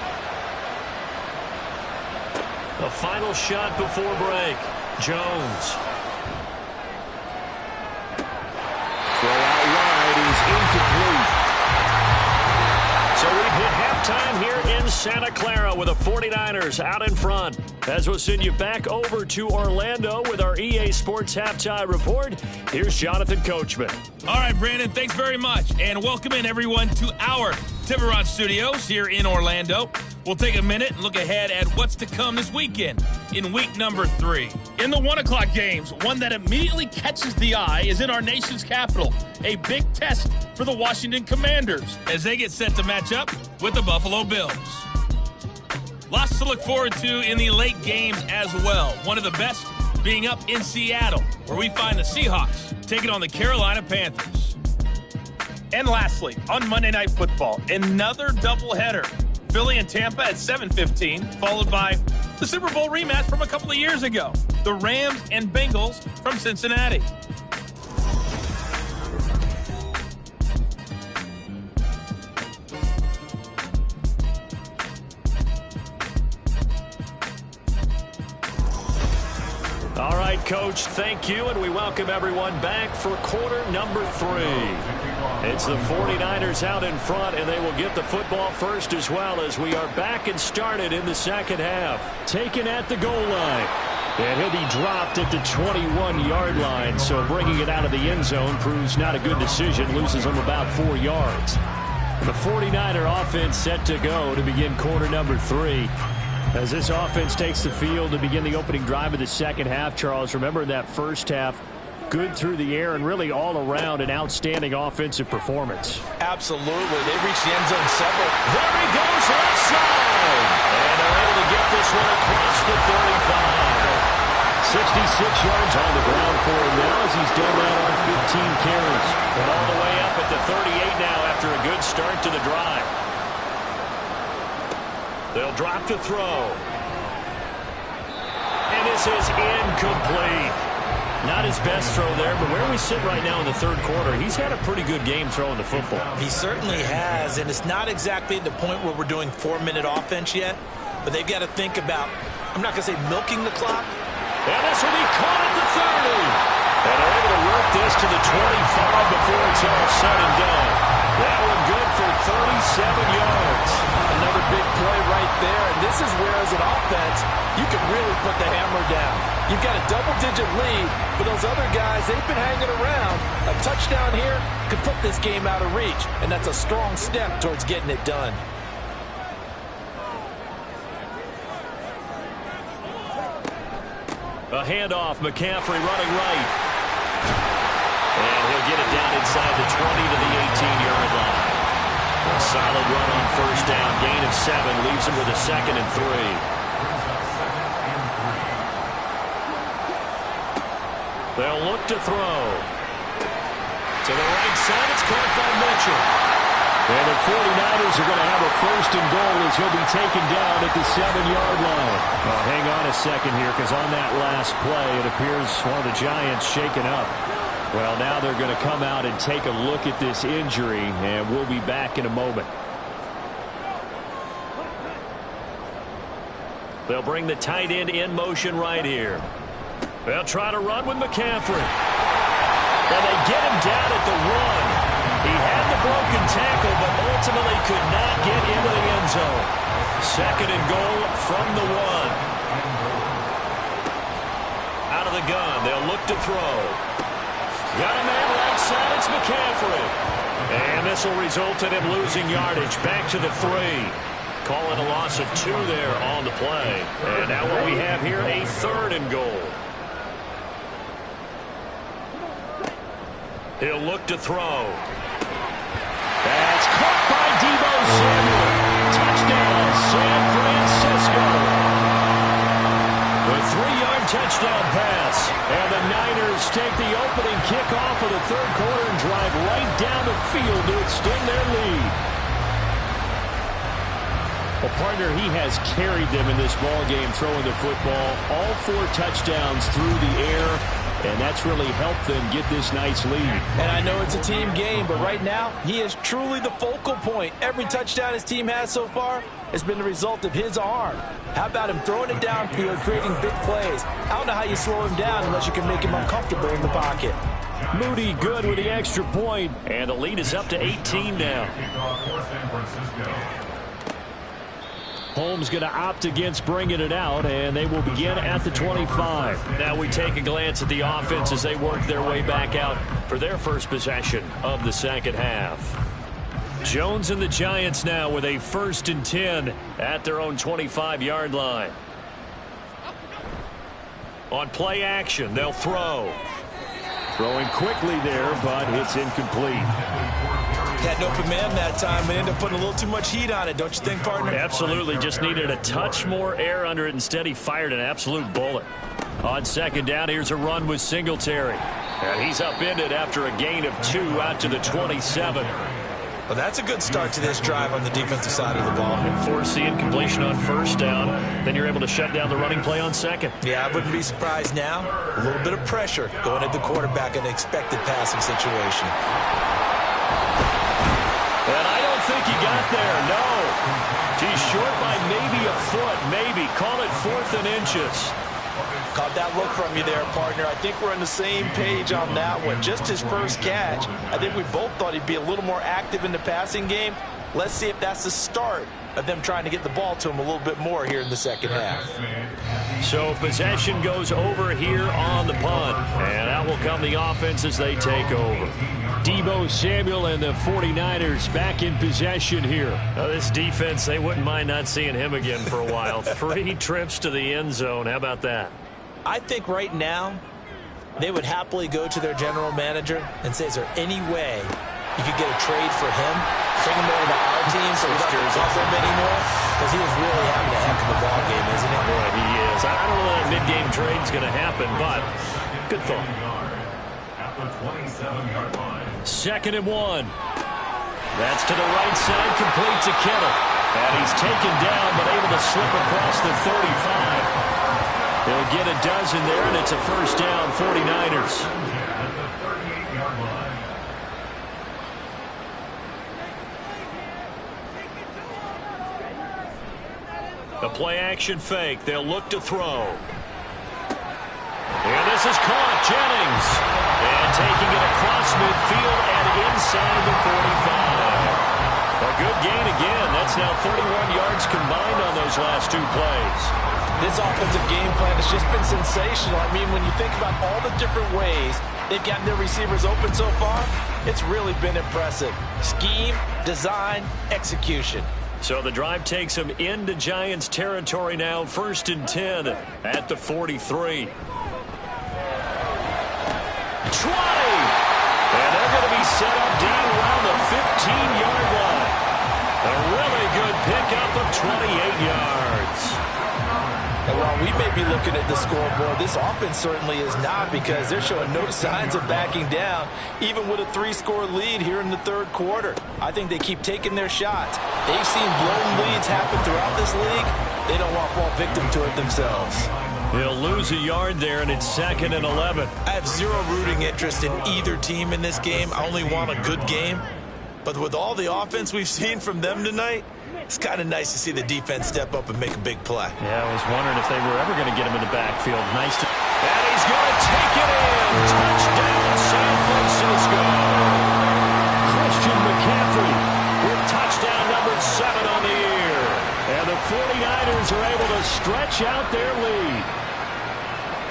A final shot before break. Jones. Throw out wide is incomplete. So we've hit half Halftime here in Santa Clara with the 49ers out in front. As we'll send you back over to Orlando with our EA Sports Halftime Report, here's Jonathan Coachman. All right, Brandon, thanks very much. And welcome in, everyone, to our Tiburon Studios here in Orlando. We'll take a minute and look ahead at what's to come this weekend in week number 3. In the 1 o'clock games, one that immediately catches the eye is in our nation's capital. A big test for the Washington Commanders as they get set to match up with the Buffalo Bills. Lots to look forward to in the late games as well. One of the best being up in Seattle, where we find the Seahawks taking on the Carolina Panthers. And lastly, on Monday Night Football, another doubleheader. Philly and Tampa at 7:15, followed by the Super Bowl rematch from a couple of years ago. The Rams and Bengals from Cincinnati. All right, Coach, thank you, and we welcome everyone back for quarter number 3. It's the 49ers out in front, and they will get the football first as well as we are back and started in the second half. Taken at the goal line, and he'll be dropped at the 21-yard line, so bringing it out of the end zone proves not a good decision, loses him about 4 yards. The 49er offense set to go to begin quarter number 3. As this offense takes the field to begin the opening drive of the second half, Charles, remember in that first half, good through the air and really all around an outstanding offensive performance. Absolutely. They reached the end zone several. There he goes left side. And they're able to get this one across the 35. 66 yards on the ground for him now as he's done that on 15 carries. And all the way up at the 38 now after a good start to the drive. They'll drop to throw. And this is incomplete. Not his best throw there, but where we sit right now in the third quarter, he's had a pretty good game throwing the football. He certainly has, and it's not exactly the point where we're doing 4-minute offense yet, but they've got to think about, I'm not going to say milking the clock. And this will be caught at the 30. And they're able to work this to the 25 before it's all said and done. That one good for 37 yards. Another big play right there, and this is where, as an offense, you can really put the hammer down. You've got a double-digit lead, but those other guys, they've been hanging around. A touchdown here could put this game out of reach, and that's a strong step towards getting it done. A handoff, McCaffrey running right. And he'll get it down inside the 20 to the 18-yard line. A solid run on first down, gain of 7, leaves him with a 2nd and 3. They'll look to throw. To the right side, it's caught by Mitchell. And the 49ers are going to have a 1st and goal as he'll be taken down at the 7-yard line. Well, hang on a second here, because on that last play, it appears one of the Giants shaken up. Well, now they're going to come out and take a look at this injury, and we'll be back in a moment. They'll bring the tight end in motion right here. They'll try to run with McCaffrey. And they get him down at the 1. He had the broken tackle, but ultimately could not get into the end zone. 2nd and goal from the 1. Out of the gun, they'll look to throw. Got a man right side, it's McCaffrey. And this will result in him losing yardage. Back to the 3. Calling a loss of 2 there on the play. And now what we have here, a 3rd and goal. He'll look to throw. That's caught by Deebo Samuel. Touchdown, San Francisco. The 3-yard touchdown pass. And the Niners take the opening kickoff of the third quarter and drive right down the field to extend their lead. Well, partner, he has carried them in this ball game, throwing the football. All 4 touchdowns through the air, and that's really helped them get this nice lead. And I know it's a team game, but right now, he is truly the focal point. Every touchdown his team has so far has been the result of his arm. How about him throwing it downfield, creating big plays? I don't know how you slow him down unless you can make him uncomfortable in the pocket. Moody good with the extra point, and the lead is up to 18 now. Holmes going to opt against bringing it out, and they will begin at the 25. Now we take a glance at the offense as they work their way back out for their first possession of the second half. Jones and the Giants now with a 1st and 10 at their own 25-yard line. On play action, they'll throw. Throwing quickly there, but it's incomplete. Had an open man that time and ended up putting a little too much heat on it, don't you think, partner? Absolutely. Just needed a touch more air under it. Instead, he fired an absolute bullet. On second down, here's a run with Singletary. And he's upended after a gain of 2 out to the 27. Well, that's a good start to this drive on the defensive side of the ball. Force the incompletion on first down. Then you're able to shut down the running play on second. Yeah, I wouldn't be surprised now. A little bit of pressure going at the quarterback in an expected passing situation. And I don't think he got there, no. He's short by maybe a foot, maybe. Call it 4th and inches. Caught that look from you there, partner. I think we're on the same page on that one. Just his first catch. I think we both thought he'd be a little more active in the passing game. Let's see if that's the start of them trying to get the ball to him a little bit more here in the second half. So possession goes over here on the punt. And out will come the offense as they take over. Deebo Samuel and the 49ers back in possession here. This defense, they wouldn't mind not seeing him again for a while. 3 trips to the end zone. How about that? I think right now they would happily go to their general manager and say, is there any way you could get a trade for him? Bring him over to our team so we don't have to cover him anymore? Because he is really having a heck of a ball game, isn't he? Boy, he is. I don't know when that mid-game trade is going to happen, but good thought. At the 27-yard line. 2nd and 1. That's to the right side, complete to Kittle. And he's taken down, but able to slip across the 35. They'll get a dozen there, and it's a first down, 49ers. At the 38-yard line. The play-action fake. They'll look to throw. And this is caught. Jennings. And taking it across midfield and inside the 45. A good gain again. That's now 31 yards combined on those last 2 plays. This offensive game plan has just been sensational. I mean, when you think about all the different ways they've gotten their receivers open so far, it's really been impressive. Scheme, design, execution. So the drive takes them into Giants territory now. 1st and 10 at the 43. 20. And they're going to be set up down around the 15-yard line. A really good pickup of 28 yards. And while we may be looking at the scoreboard, this offense certainly is not, because they're showing no signs of backing down, even with a 3-score lead here in the 3rd quarter. I think they keep taking their shots. They've seen blown leads happen throughout this league. They don't want to fall victim to it themselves. They'll lose a yard there, and it's 2nd and 11. I have zero rooting interest in either team in this game. I only want a good game. But with all the offense we've seen from them tonight, it's kind of nice to see the defense step up and make a big play. Yeah, I was wondering if they were ever going to get him in the backfield. Nice to... And he's going to take it in. Touchdown, San Francisco. Christian McCaffrey with touchdown number 7 on the year. And the 49ers are able to stretch out their lead.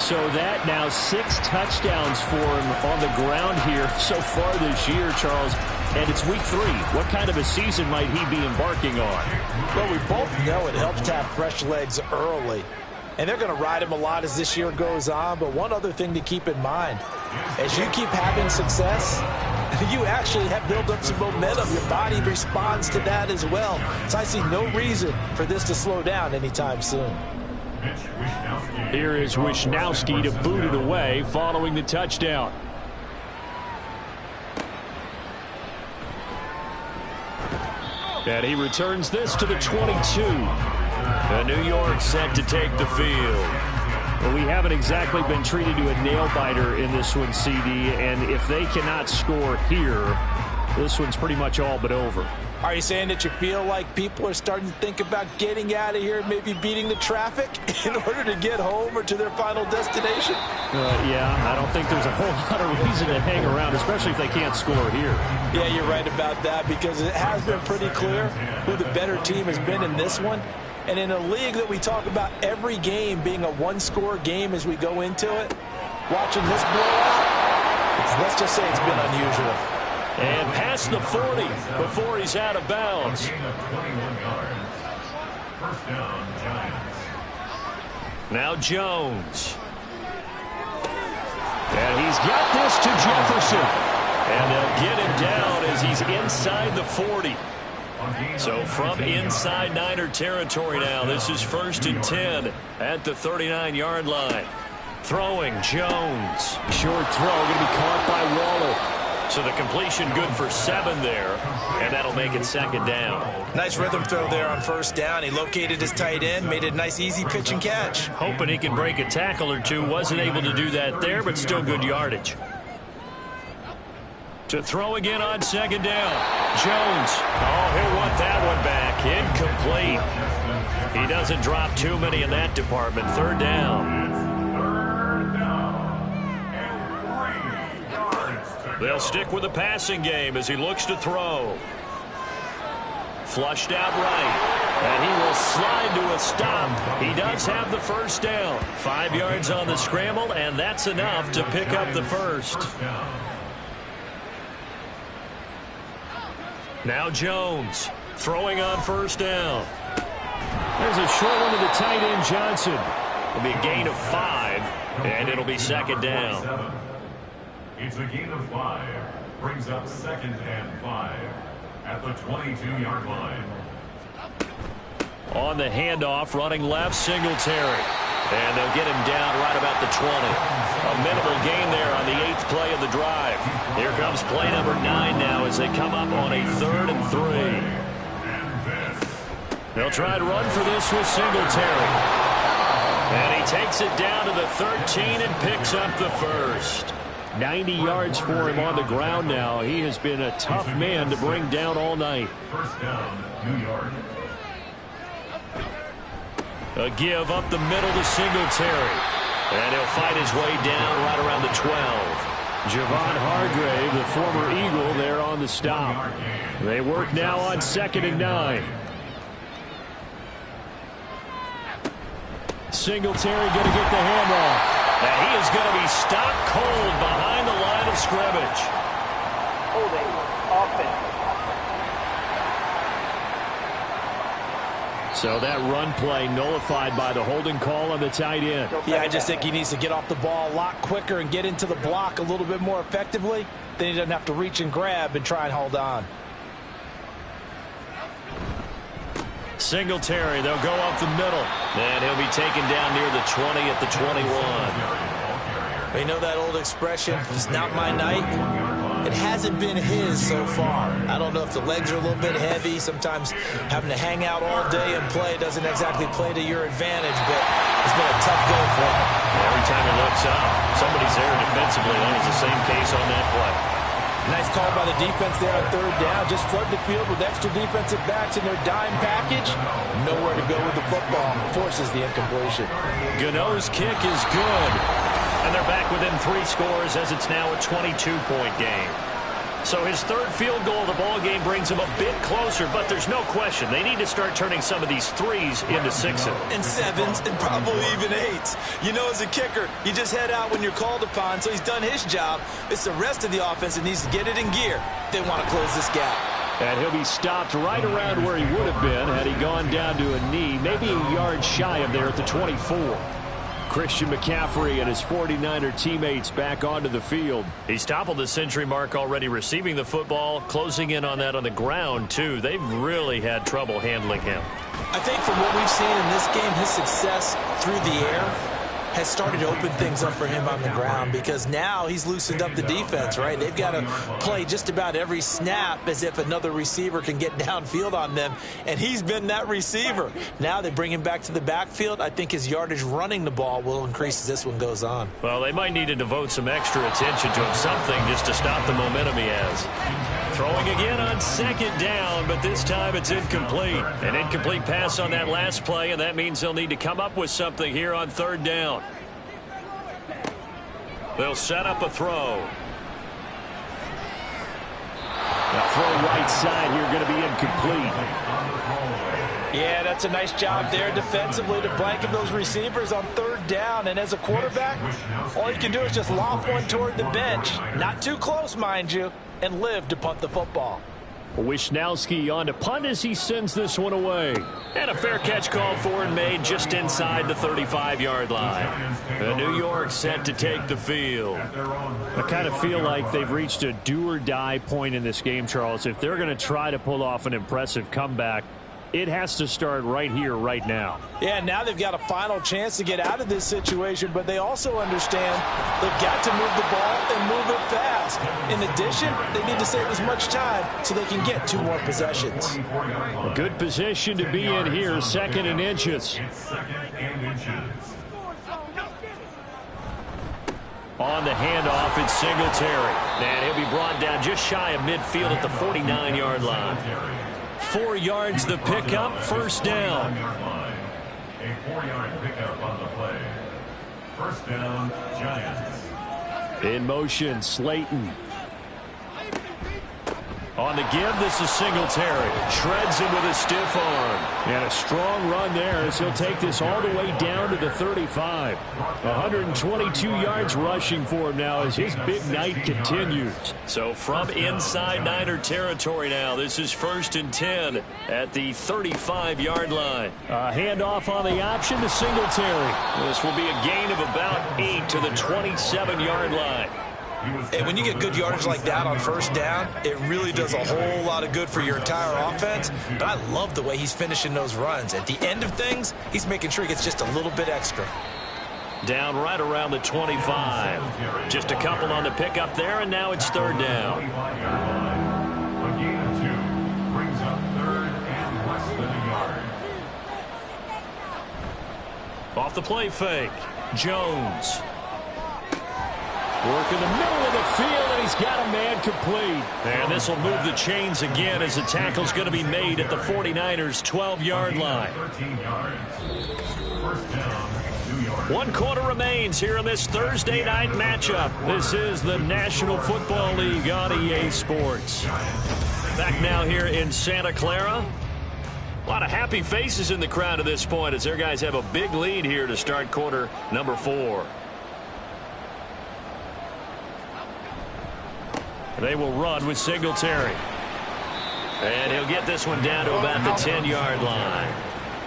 So that now 6 touchdowns for him on the ground here so far this year, Charles. And it's week 3. What kind of a season might he be embarking on? Well, we both know it helps to have fresh legs early. And they're going to ride him a lot as this year goes on. But one other thing to keep in mind, as you keep having success, you actually have built up some momentum. Your body responds to that as well. So I see no reason for this to slow down anytime soon. Here is Wishnowsky to boot it away following the touchdown. And he returns this to the 22. And New York set to take the field. Well, we haven't exactly been treated to a nail-biter in this one, CD. And if they cannot score here, this one's pretty much all but over. Are you saying that you feel like people are starting to think about getting out of here, maybe beating the traffic in order to get home or to their final destination? Yeah, I don't think there's a whole lot of reason to hang around, especially if they can't score here. Yeah, you're right about that, because it has been pretty clear who the better team has been in this one. And in a league that we talk about every game being a one-score game as we go into it, watching this blowout, let's just say it's been unusual. And past the 40 before he's out of bounds. Gain of 21 yards. First down, Giants. Now Jones. And he's got this to Jefferson. And they'll get him down as he's inside the 40. So from inside Niner territory now, this is 1st and 10 at the 39-yard line. Throwing Jones. Short throw going to be caught by Waller. So the completion good for 7 there, and that'll make it 2nd down. Nice rhythm throw there on 1st down. He located his tight end, made it a nice easy pitch and catch. Hoping he can break a tackle or two. Wasn't able to do that there, but still good yardage. To throw again on 2nd down. Jones. Oh, he'll want that one back. Incomplete. He doesn't drop too many in that department. 3rd down. They'll stick with the passing game as he looks to throw. Flushed out right. And he will slide to a stop. He does have the 1st down. 5 yards on the scramble, and that's enough to pick up the 1st. Now Jones throwing on 1st down. There's a short one to the tight end, Johnson. It'll be a gain of 5, and it'll be 2nd down. It's a gain of 5. Brings up 2nd and 5 at the 22-yard line. On the handoff, running left, Singletary. And they'll get him down right about the 20. A minimal gain there on the 8th play of the drive. Here comes play number 9 now as they come up on a 3rd and 3. They'll try to run for this with Singletary. And he takes it down to the 13 and picks up the 1st. 90 yards for him on the ground now. He has been a tough man to bring down all night. 1st down, New York. A give up the middle to Singletary. And he'll fight his way down right around the 12. Javon Hargrave, the former Eagle, there on the stop. They work now on 2nd and 9. Singletary going to get the handoff. And he is going to be stopped cold behind the line of scrimmage. Holding offense. So that run play nullified by the holding call on the tight end. Yeah, I just think he needs to get off the ball a lot quicker and get into the block a little bit more effectively. Then he doesn't have to reach and grab and try and hold on. Singletary, they'll go up the middle. And he'll be taken down near the 20 at the 21. You know that old expression, it's not my night? It hasn't been his so far. I don't know if the legs are a little bit heavy. Sometimes having to hang out all day and play doesn't exactly play to your advantage, but it's been a tough go for him. Every time he looks up, somebody's there defensively. That was the same case on that play. Nice call by the defense there on 3rd down. Just flood the field with extra defensive backs in their dime package. Nowhere to go with the football. Forces the incompletion. Gano's kick is good. And they're back within 3 scores as it's now a 22-point game. So his 3rd field goal of the ball game brings him a bit closer, but there's no question they need to start turning some of these 3s into 6s. And 7s and probably even 8s. You know, as a kicker, you just head out when you're called upon, so he's done his job. It's the rest of the offense that needs to get it in gear. They want to close this gap. And he'll be stopped right around where he would have been had he gone down to a knee, maybe a yard shy of there at the 24. Christian McCaffrey and his 49er teammates back onto the field. He's toppled the century mark already receiving the football, closing in on that on the ground, too. They've really had trouble handling him. I think from what we've seen in this game, his success through the air has started to open things up for him on the ground because now he's loosened up the defense, right? They've got to play just about every snap as if another receiver can get downfield on them, and he's been that receiver. Now they bring him back to the backfield. I think his yardage running the ball will increase as this one goes on. Well, they might need to devote some extra attention to him, something just to stop the momentum he has. Throwing again on 2nd down, but this time it's incomplete. An incomplete pass on that last play, and that means they'll need to come up with something here on 3rd down. They'll set up a throw. The throw right side here going to be incomplete. Yeah, that's a nice job there defensively to blanket those receivers on third down. And as a quarterback, all you can do is just loft one toward the bench. Not too close, mind you, and live to punt the football. Wisnowski on to punt as he sends this one away. And a fair catch called for and made just inside the 35-yard line. The New York set to take the field. I kind of feel like they've reached a do-or-die point in this game, Charles. If they're going to try to pull off an impressive comeback, it has to start right here, right now. Yeah, now they've got a final chance to get out of this situation, but they also understand they've got to move the ball and move it fast. In addition, they need to save as much time so they can get 2 more possessions. A good position to be in here, 2nd and inches. On the handoff, it's Singletary. And he'll be brought down just shy of midfield at the 49-yard line. 4 yards the pickup, first down. A 4-yard pickup on the play. First down, Giants. In motion, Slayton. On the give, this is Singletary. Shreds him with a stiff arm. And a strong run there as he'll take this all the way down to the 35. 122 yards rushing for him now as his big night continues. So from inside Niner territory now, this is 1st and 10 at the 35-yard line. A handoff on the option to Singletary. This will be a gain of about 8 to the 27-yard line. And when you get good yardage like that on first down, it really does a whole lot of good for your entire offense. But I love the way he's finishing those runs. At the end of things, he's making sure he gets just a little bit extra. Down right around the 25. Just a couple on the pickup there, and now it's 3rd down. A gain of 2 brings up 3rd and less than a yard. Off the play fake, Jones. Work in the middle of the field, and he's got a man complete. And this will move the chains again as the tackle's going to be made at the 49ers' 12-yard line. 13 yards. First down, New York. 1 quarter remains here in this Thursday night matchup. This is the National Football League on EA Sports. Back now here in Santa Clara. A lot of happy faces in the crowd at this point as their guys have a big lead here to start quarter number 4. They will run with Singletary. And he'll get this one down to about the 10-yard line.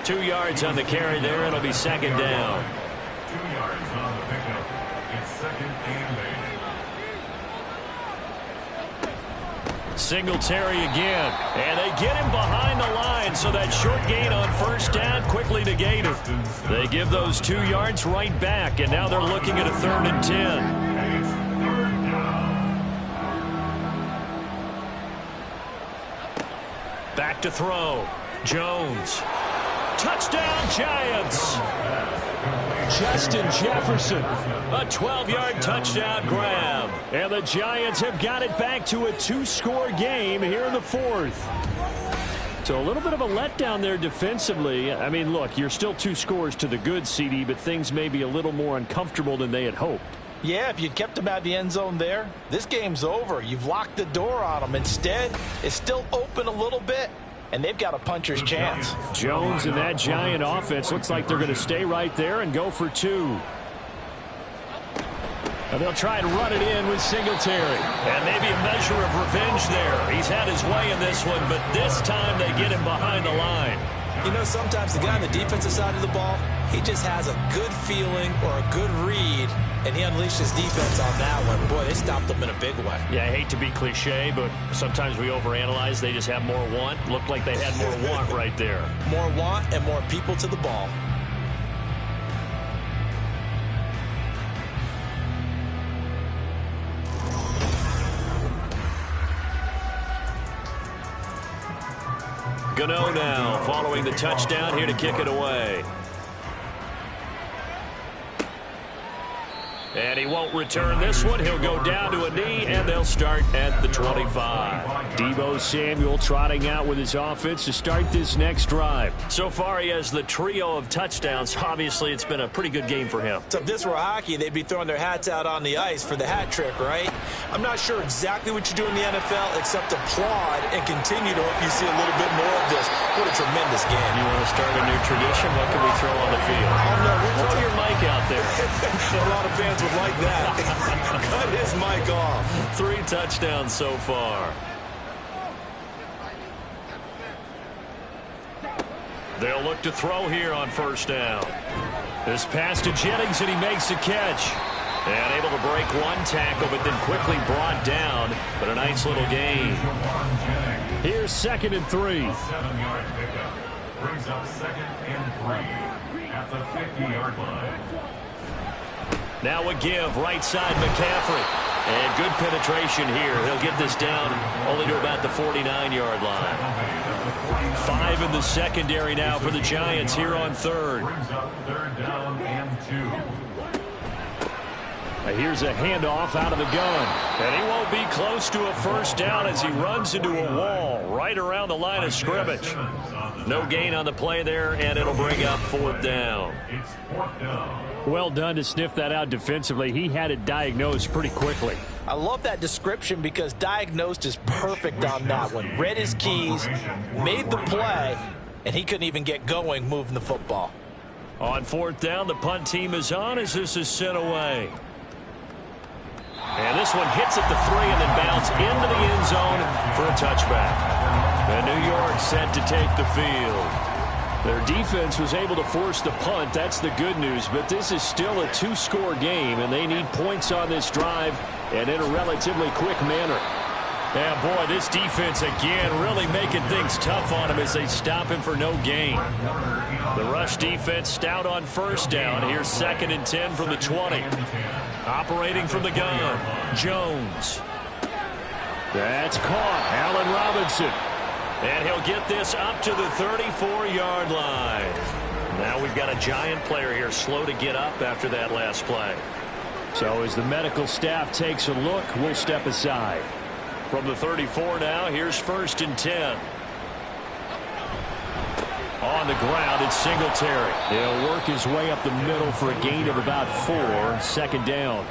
2 yards on the carry there. It'll be 2nd down. 2 yards on the pickup. It's 2nd and 8. Singletary again. And they get him behind the line, so that short gain on first down quickly negated. They give those 2 yards right back, and now they're looking at a 3rd and 10. Back to throw. Jones. Touchdown, Giants. Justin Jefferson. A 12-yard touchdown grab. And the Giants have got it back to a 2-score game here in the 4th. So a little bit of a letdown there defensively. I mean, look, you're still 2 scores to the good, CD, but things may be a little more uncomfortable than they had hoped. Yeah, if you'd kept them out of the end zone there, this game's over. You've locked the door on them. Instead, it's still open a little bit, and they've got a puncher's chance. Jones and that Giant offense looks like they're going to stay right there and go for 2. And they'll try and run it in with Singletary. And maybe a measure of revenge there. He's had his way in this one, but this time they get him behind the line. You know, sometimes the guy on the defensive side of the ball, he just has a good feeling or a good read, and he unleashed his defense on that one. Boy, they stopped them in a big way. Yeah, I hate to be cliche, but sometimes we overanalyze. They just have more want. Looked like they had more want right there. More want and more people to the ball. Gano now following the touchdown here to kick it away. And he won't return this one. He'll go down to a knee, and they'll start at the 25. Deebo Samuel trotting out with his offense to start this next drive. So far, he has the trio of touchdowns. Obviously, it's been a pretty good game for him. So if this were hockey, they'd be throwing their hats out on the ice for the hat trick, right? I'm not sure exactly what you do in the NFL except applaud and continue to hope you see a little bit more of this. What a tremendous game. You want to start a new tradition? What can we throw on the field? I don't know. We'll throw your mic out there. A lot of fans would like that. Cut his mic off. 3 touchdowns so far. They'll look to throw here on first down. This pass to Jennings, and he makes the catch. And able to break one tackle, but then quickly brought down. But a nice little gain. Here's 2nd and 3. 7-yard pickup brings up 2nd and 3 at the 50-yard line. Now a give, right side McCaffrey. And good penetration here. He'll get this down only to about the 49-yard line. 5 in the secondary now for the Giants here on 3rd. Brings up 3rd down and 2. Here's a handoff out of the gun. And he won't be close to a first down as he runs into a wall right around the line of scrimmage. No gain on the play there, and it'll bring up 4th down. It's 4th down. Well done to sniff that out defensively. He had it diagnosed pretty quickly. I love that description because diagnosed is perfect on that one. Read his keys, made the play, and he couldn't even get going moving the football. On 4th down, the punt team is on as this is sent away. And this one hits at the 3 and then bounce into the end zone for a touchback. And New York set to take the field. Their defense was able to force the punt. That's the good news. But this is still a 2-score game, and they need points on this drive and in a relatively quick manner. Yeah, boy, this defense again really making things tough on him as they stop him for no gain. The rush defense stout on first down. Here's 2nd and 10 from the 20. Operating from the gun, Jones. That's caught. Allen Robinson. And he'll get this up to the 34-yard line. Now we've got a Giant player here slow to get up after that last play. So as the medical staff takes a look, we'll step aside. From the 34 now, here's 1st and 10. On the ground, it's Singletary. He'll work his way up the middle for a gain of about 4, 2nd down.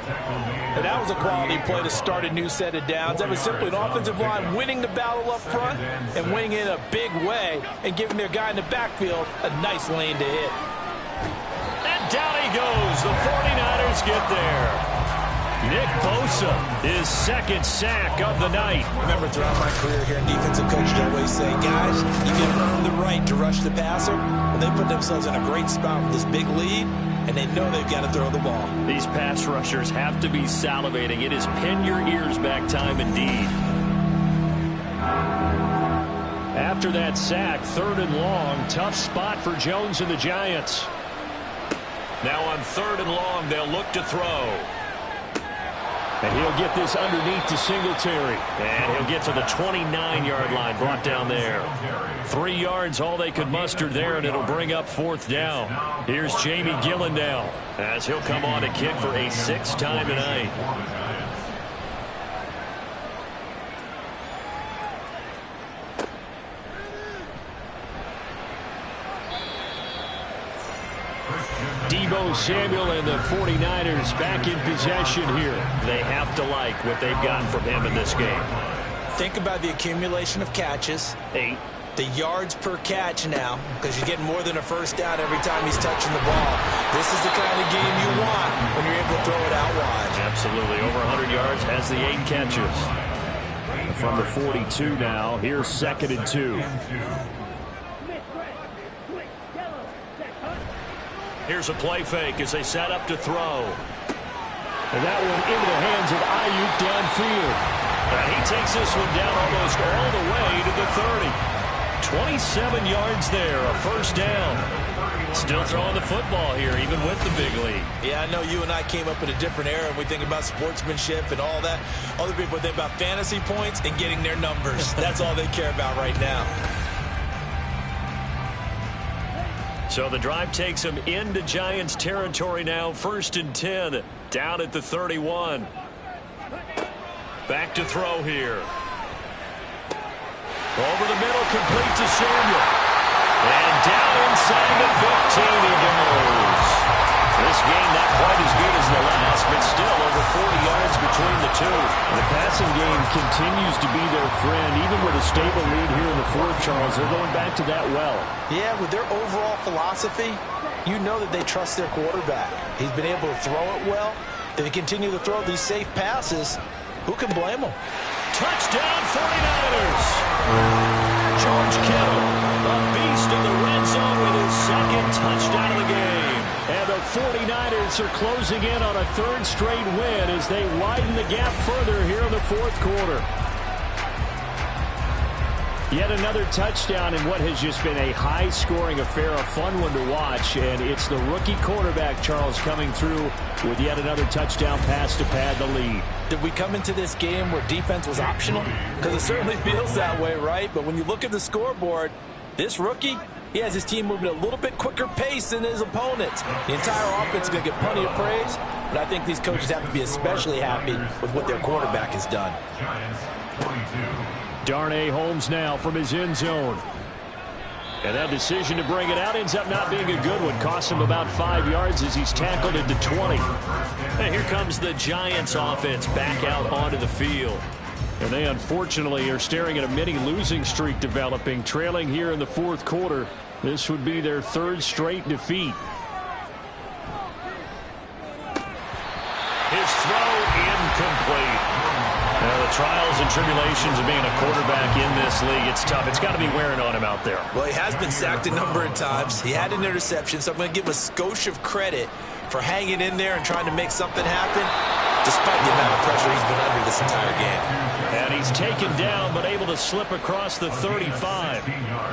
And that was a quality play to start a new set of downs. That was simply an offensive line winning the battle up front and winning in a big way and giving their guy in the backfield a nice lane to hit. And down he goes. The 49ers get there. Nick Bosa, his 2nd sack of the night. Remember, throughout my career here in defensive coach, I always say, guys, you can earn the right to rush the passer. And they put themselves in a great spot with this big lead, and they know they've got to throw the ball. These pass rushers have to be salivating. It is pin your ears back time indeed. After that sack, 3rd and long, tough spot for Jones and the Giants. Now on 3rd and long, they'll look to throw. And he'll get this underneath to Singletary. And he'll get to the 29-yard line, brought down there. 3 yards, all they could muster there, and it'll bring up 4th down. Here's Jamie Gillen now, as he'll come on to kick for a 6th time tonight. Deebo Samuel and the 49ers back in possession here. They have to like what they've gotten from him in this game. Think about the accumulation of catches. 8. The yards per catch now, because you're getting more than a first down every time he's touching the ball. This is the kind of game you want when you're able to throw it out wide. Absolutely. Over 100 yards, has the 8 catches. From the 42 now, here's 2nd and 2. Here's a play fake as they set up to throw. And that one into the hands of Ayuk downfield. And he takes this one down almost all the way to the 30. 27 yards there, a first down. Still throwing the football here, even with the big lead. Yeah, I know you and I came up in a different era, and we think about sportsmanship and all that. Other people think about fantasy points and getting their numbers. That's all they care about right now. So the drive takes him into Giants territory now. 1st and 10, down at the 31. Back to throw here. Over the middle, complete to Samuel. And down inside the 15 he goes. This game not quite as good as the last, but still over 40 yards between the two. The passing game continues to be their friend. Even with a stable lead here in the fourth, Charles, they're going back to that well. Yeah, with their overall philosophy, you know that they trust their quarterback. He's been able to throw it well. If they continue to throw these safe passes, who can blame them? Touchdown 49ers! George Kittle, a beast in the red zone with his second touchdown of the game. And the 49ers are closing in on a third straight win as they widen the gap further here in the fourth quarter. Yet another touchdown in what has just been a high-scoring affair, a fun one to watch. And it's the rookie quarterback, Charles, coming through with yet another touchdown pass to pad the lead. Did we come into this game where defense was optional? Because it certainly feels that way, right? But when you look at the scoreboard, this rookie, he has his team moving at a little bit quicker pace than his opponents. The entire offense is going to get plenty of praise, but I think these coaches have to be especially happy with what their quarterback has done. Darnay Holmes now from his end zone. And that decision to bring it out ends up not being a good one. Costs him about 5 yards as he's tackled at the 20. And here comes the Giants offense back out onto the field. And they unfortunately are staring at a mini losing streak developing, trailing here in the fourth quarter. This would be their third straight defeat. His throw incomplete. Now, the trials and tribulations of being a quarterback in this league, it's tough. It's got to be wearing on him out there. Well, he has been sacked a number of times. He had an interception, so I'm going to give a skosh of credit for hanging in there and trying to make something happen, despite the amount of pressure he's been under this entire game. And he's taken down, but able to slip across the 35.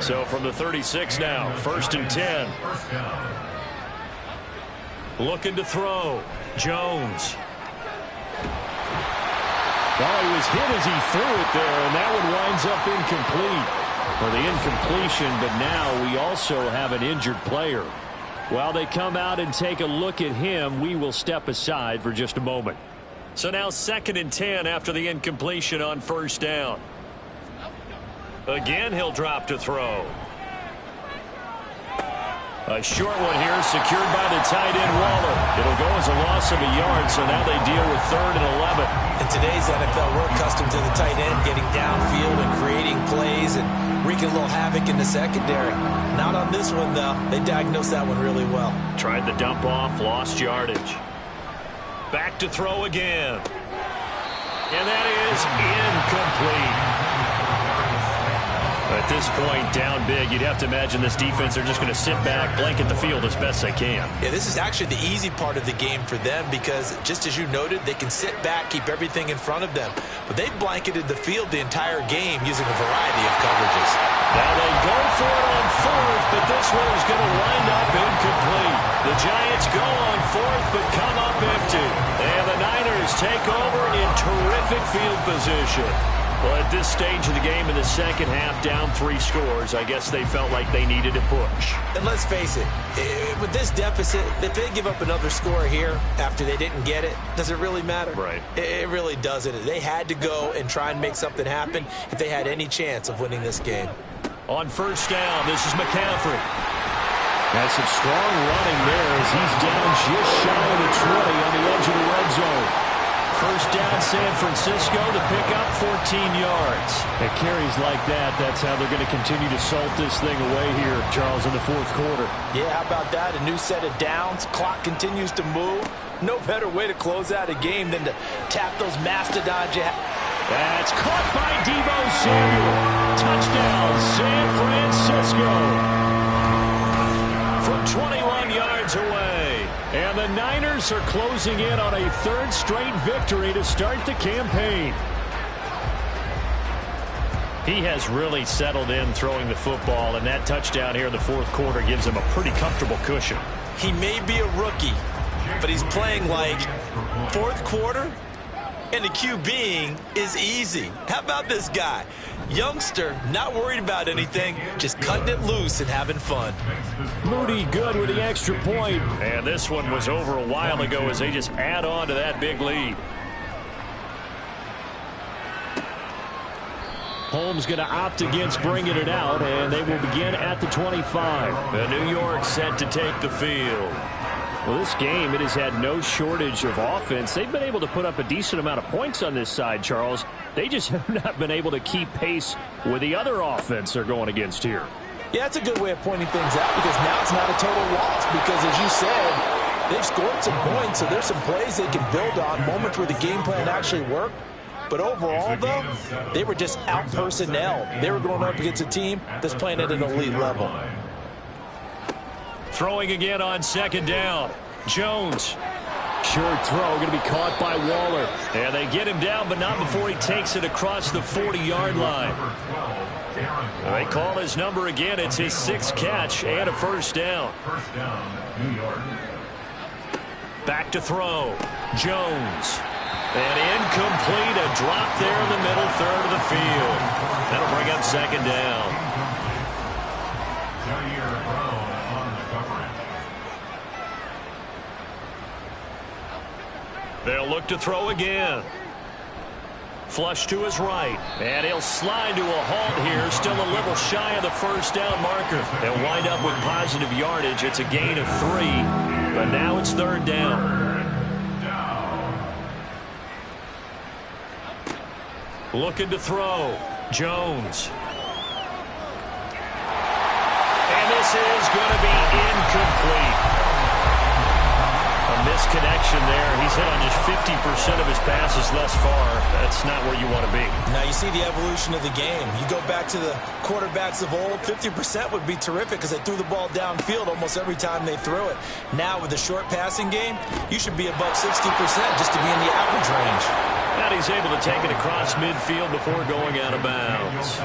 So from the 36 now, 1st and 10. Looking to throw. Jones. Well, he was hit as he threw it there, and that one winds up incomplete. Well, the incompletion, but now we also have an injured player. While they come out and take a look at him, we will step aside for just a moment. So now 2nd and 10 after the incompletion on 1st down. Again, he'll drop to throw. A short one here secured by the tight end Waller. It'll go as a loss of a yard, so now they deal with 3rd and 11. In today's NFL, we're accustomed to the tight end getting downfield and creating plays and wreaking a little havoc in the secondary. Not on this one, though. They diagnosed that one really well. Tried the dump off, lost yardage. Back to throw again. And that is incomplete. At this point, down big, you'd have to imagine this defense, they're just going to sit back, blanket the field as best they can. Yeah, this is actually the easy part of the game for them because, just as you noted, they can sit back, keep everything in front of them. But they've blanketed the field the entire game using a variety of coverages. Now they go for it on 4th, but this one is going to wind up incomplete. The Giants go on 4th, but come up empty. And the Niners take over in terrific field position. Well, at this stage of the game in the second half, down 3 scores, I guess they felt like they needed a push. And let's face it, with this deficit, if they give up another score here after they didn't get it, does it really matter? Right. It really doesn't. They had to go and try and make something happen if they had any chance of winning this game. On 1st down, this is McCaffrey. That's some strong running there as he's down just shy of the 20 on the edge of the red zone. 1st down, San Francisco to pick up 14 yards. At carries like that, that's how they're going to continue to salt this thing away here, Charles, in the fourth quarter. Yeah, how about that? A new set of downs. Clock continues to move. No better way to close out a game than to tap those mastodons you have. That's caught by Deebo Samuel. Touchdown, San Francisco. From 21 yards away. And the Niners are closing in on a 3rd straight victory to start the campaign. He has really settled in throwing the football, and that touchdown here in the fourth quarter gives him a pretty comfortable cushion. He may be a rookie, but he's playing like fourth quarter, and the QBing is easy. How about this guy? Youngster, not worried about anything, just cutting it loose and having fun. Moody good with the extra point. And this one was over a while ago as they just add on to that big lead. Holmes going to opt against bringing it out, and they will begin at the 25. The New York set to take the field. Well, this game, it has had no shortage of offense. They've been able to put up a decent amount of points on this side, Charles. They just have not been able to keep pace with the other offense they're going against here. Yeah, that's a good way of pointing things out because now it's not a total loss because, as you said, they've scored some points, so there's some plays they can build on, moments where the game plan actually worked. But overall, though, they were just out-personnel. They were going up against a team that's playing at an elite level. Throwing again on second down. Jones. Sure throw, going to be caught by Waller. And they get him down, but not before he takes it across the 40-yard line. They call his number again. It's his 6th catch and a first down. New York. Back to throw. Jones. And incomplete. A drop there in the middle third of the field. That'll bring up second down. They'll look to throw again. Flush to his right. And he'll slide to a halt here. Still a little shy of the first down marker. They'll wind up with positive yardage. It's a gain of 3. But now it's third down. Looking to throw. Jones. And this is going to be incomplete. A misconnection there. He's hit on just 50% of his passes thus far. That's not where you want to be. Now you see the evolution of the game. You go back to the quarterbacks of old, 50% would be terrific because they threw the ball downfield almost every time they threw it. Now with the short passing game, you should be above 60% just to be in the average range. And he's able to take it across midfield before going out of bounds.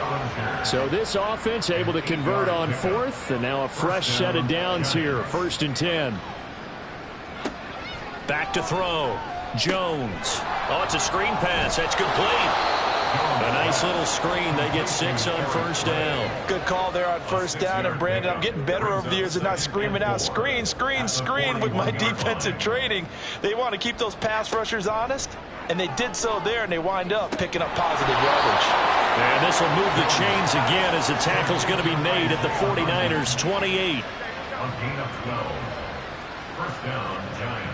So this offense able to convert on 4th, and now a fresh set of downs here, 1st and 10. Back to throw. Jones. Oh, it's a screen pass. That's complete. A nice little screen. They get 6 on first down. Good call there on first down. And, Brandon, I'm getting better over the years of not screaming out, screen, screen, screen with my defensive training. They want to keep those pass rushers honest, and they did so there, and they wind up picking up positive yardage. And this will move the chains again as the tackle's going to be made at the 49ers' 28. A gain of 12. First down, Giants.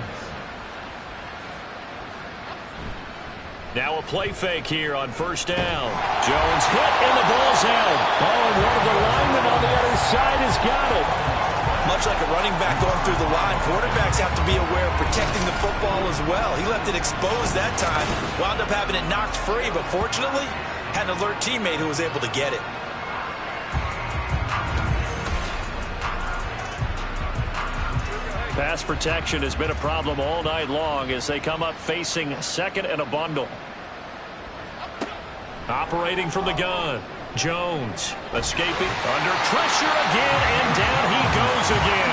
Now a play fake here on first down. Jones hit and the ball's out. Oh, and one of the linemen on the other side has got it. Much like a running back going through the line, quarterbacks have to be aware of protecting the football as well. He left it exposed that time, wound up having it knocked free, but fortunately had an alert teammate who was able to get it. Pass protection has been a problem all night long as they come up facing second and a bundle. Operating from the gun. Jones escaping under pressure again, and down he goes again.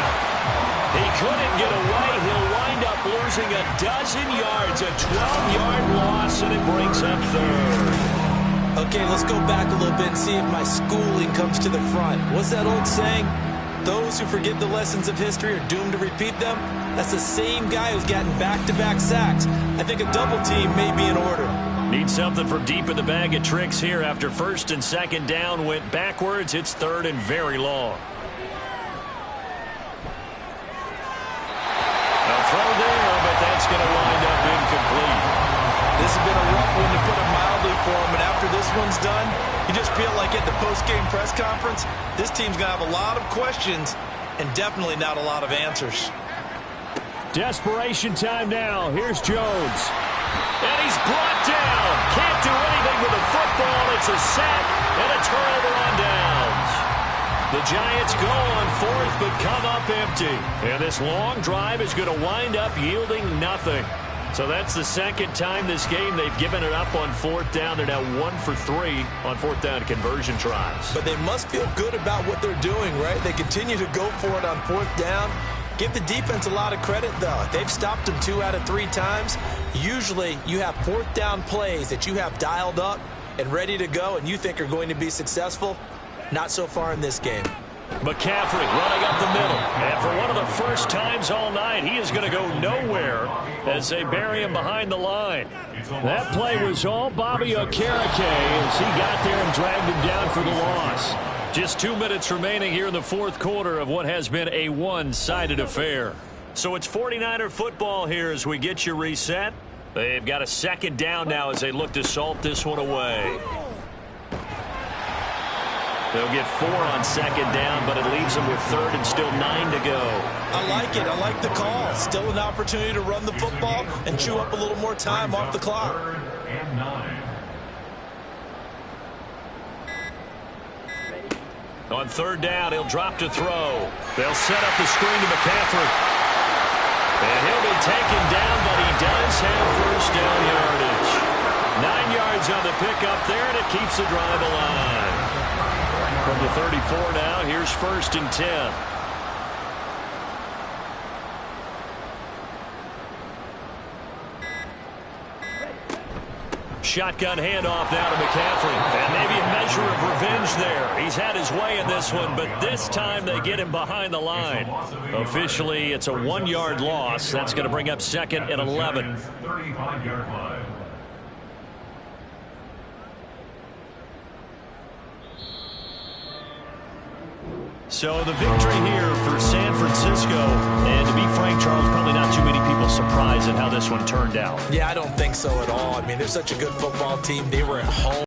He couldn't get away. He'll wind up losing a dozen yards, a 12-yard loss, and it brings up third. Okay, let's go back a little bit and see if my schooling comes to the front. What's that old saying? Those who forget the lessons of history are doomed to repeat them. That's the same guy who's gotten back-to-back sacks. I think a double team may be in order. Need something from deep in the bag of tricks here after first and second down went backwards. It's third and very long. A throw there, but that's going to wind up incomplete. This has been a rough one to put it mildly for him, and after this one's done, you just feel like at the post-game press conference, this team's going to have a lot of questions and definitely not a lot of answers. Desperation time now. Here's Jones. And he's brought down. Can't do anything with the football. It's a sack and a turnover on downs. The Giants go on 4th but come up empty. And this long drive is going to wind up yielding nothing. So that's the second time this game they've given it up on 4th down. They're now 1 for 3 on 4th down conversion tries. But they must feel good about what they're doing, right? They continue to go for it on 4th down. Give the defense a lot of credit, though. They've stopped them 2 out of 3 times. Usually you have 4th down plays that you have dialed up, and ready to go and you think are going to be successful, not so far in this game. McCaffrey running up the middle. And for one of the first times all night, he is going to go nowhere as they bury him behind the line. That play was all Bobby Okereke as he got there and dragged him down for the loss. Just 2 minutes remaining here in the fourth quarter of what has been a one-sided affair. So it's 49er football here as we get you reset. They've got a second down now as they look to salt this one away. They'll get 4 on second down, but it leaves them with third and still 9 to go. I like it. I like the call. Still an opportunity to run the football and chew up a little more time off the clock. Third and 9. On third down, he'll drop to throw. They'll set up the screen to McCaffrey. And he'll be taken down, but he does have first down yardage. 9 yards on the pickup there, and it keeps the drive alive. From the 34 now, here's first and 10. Shotgun handoff now to McCaffrey. And maybe a measure of revenge there. He's had his way in this one, but this time they get him behind the line. Officially, it's a 1-yard loss. That's going to bring up second and 11. 35-yard line. So the victory here for San Francisco. And to be frank, Charles, probably not too many people surprised at how this one turned out. Yeah, I don't think so at all. I mean, they're such a good football team. They were at home.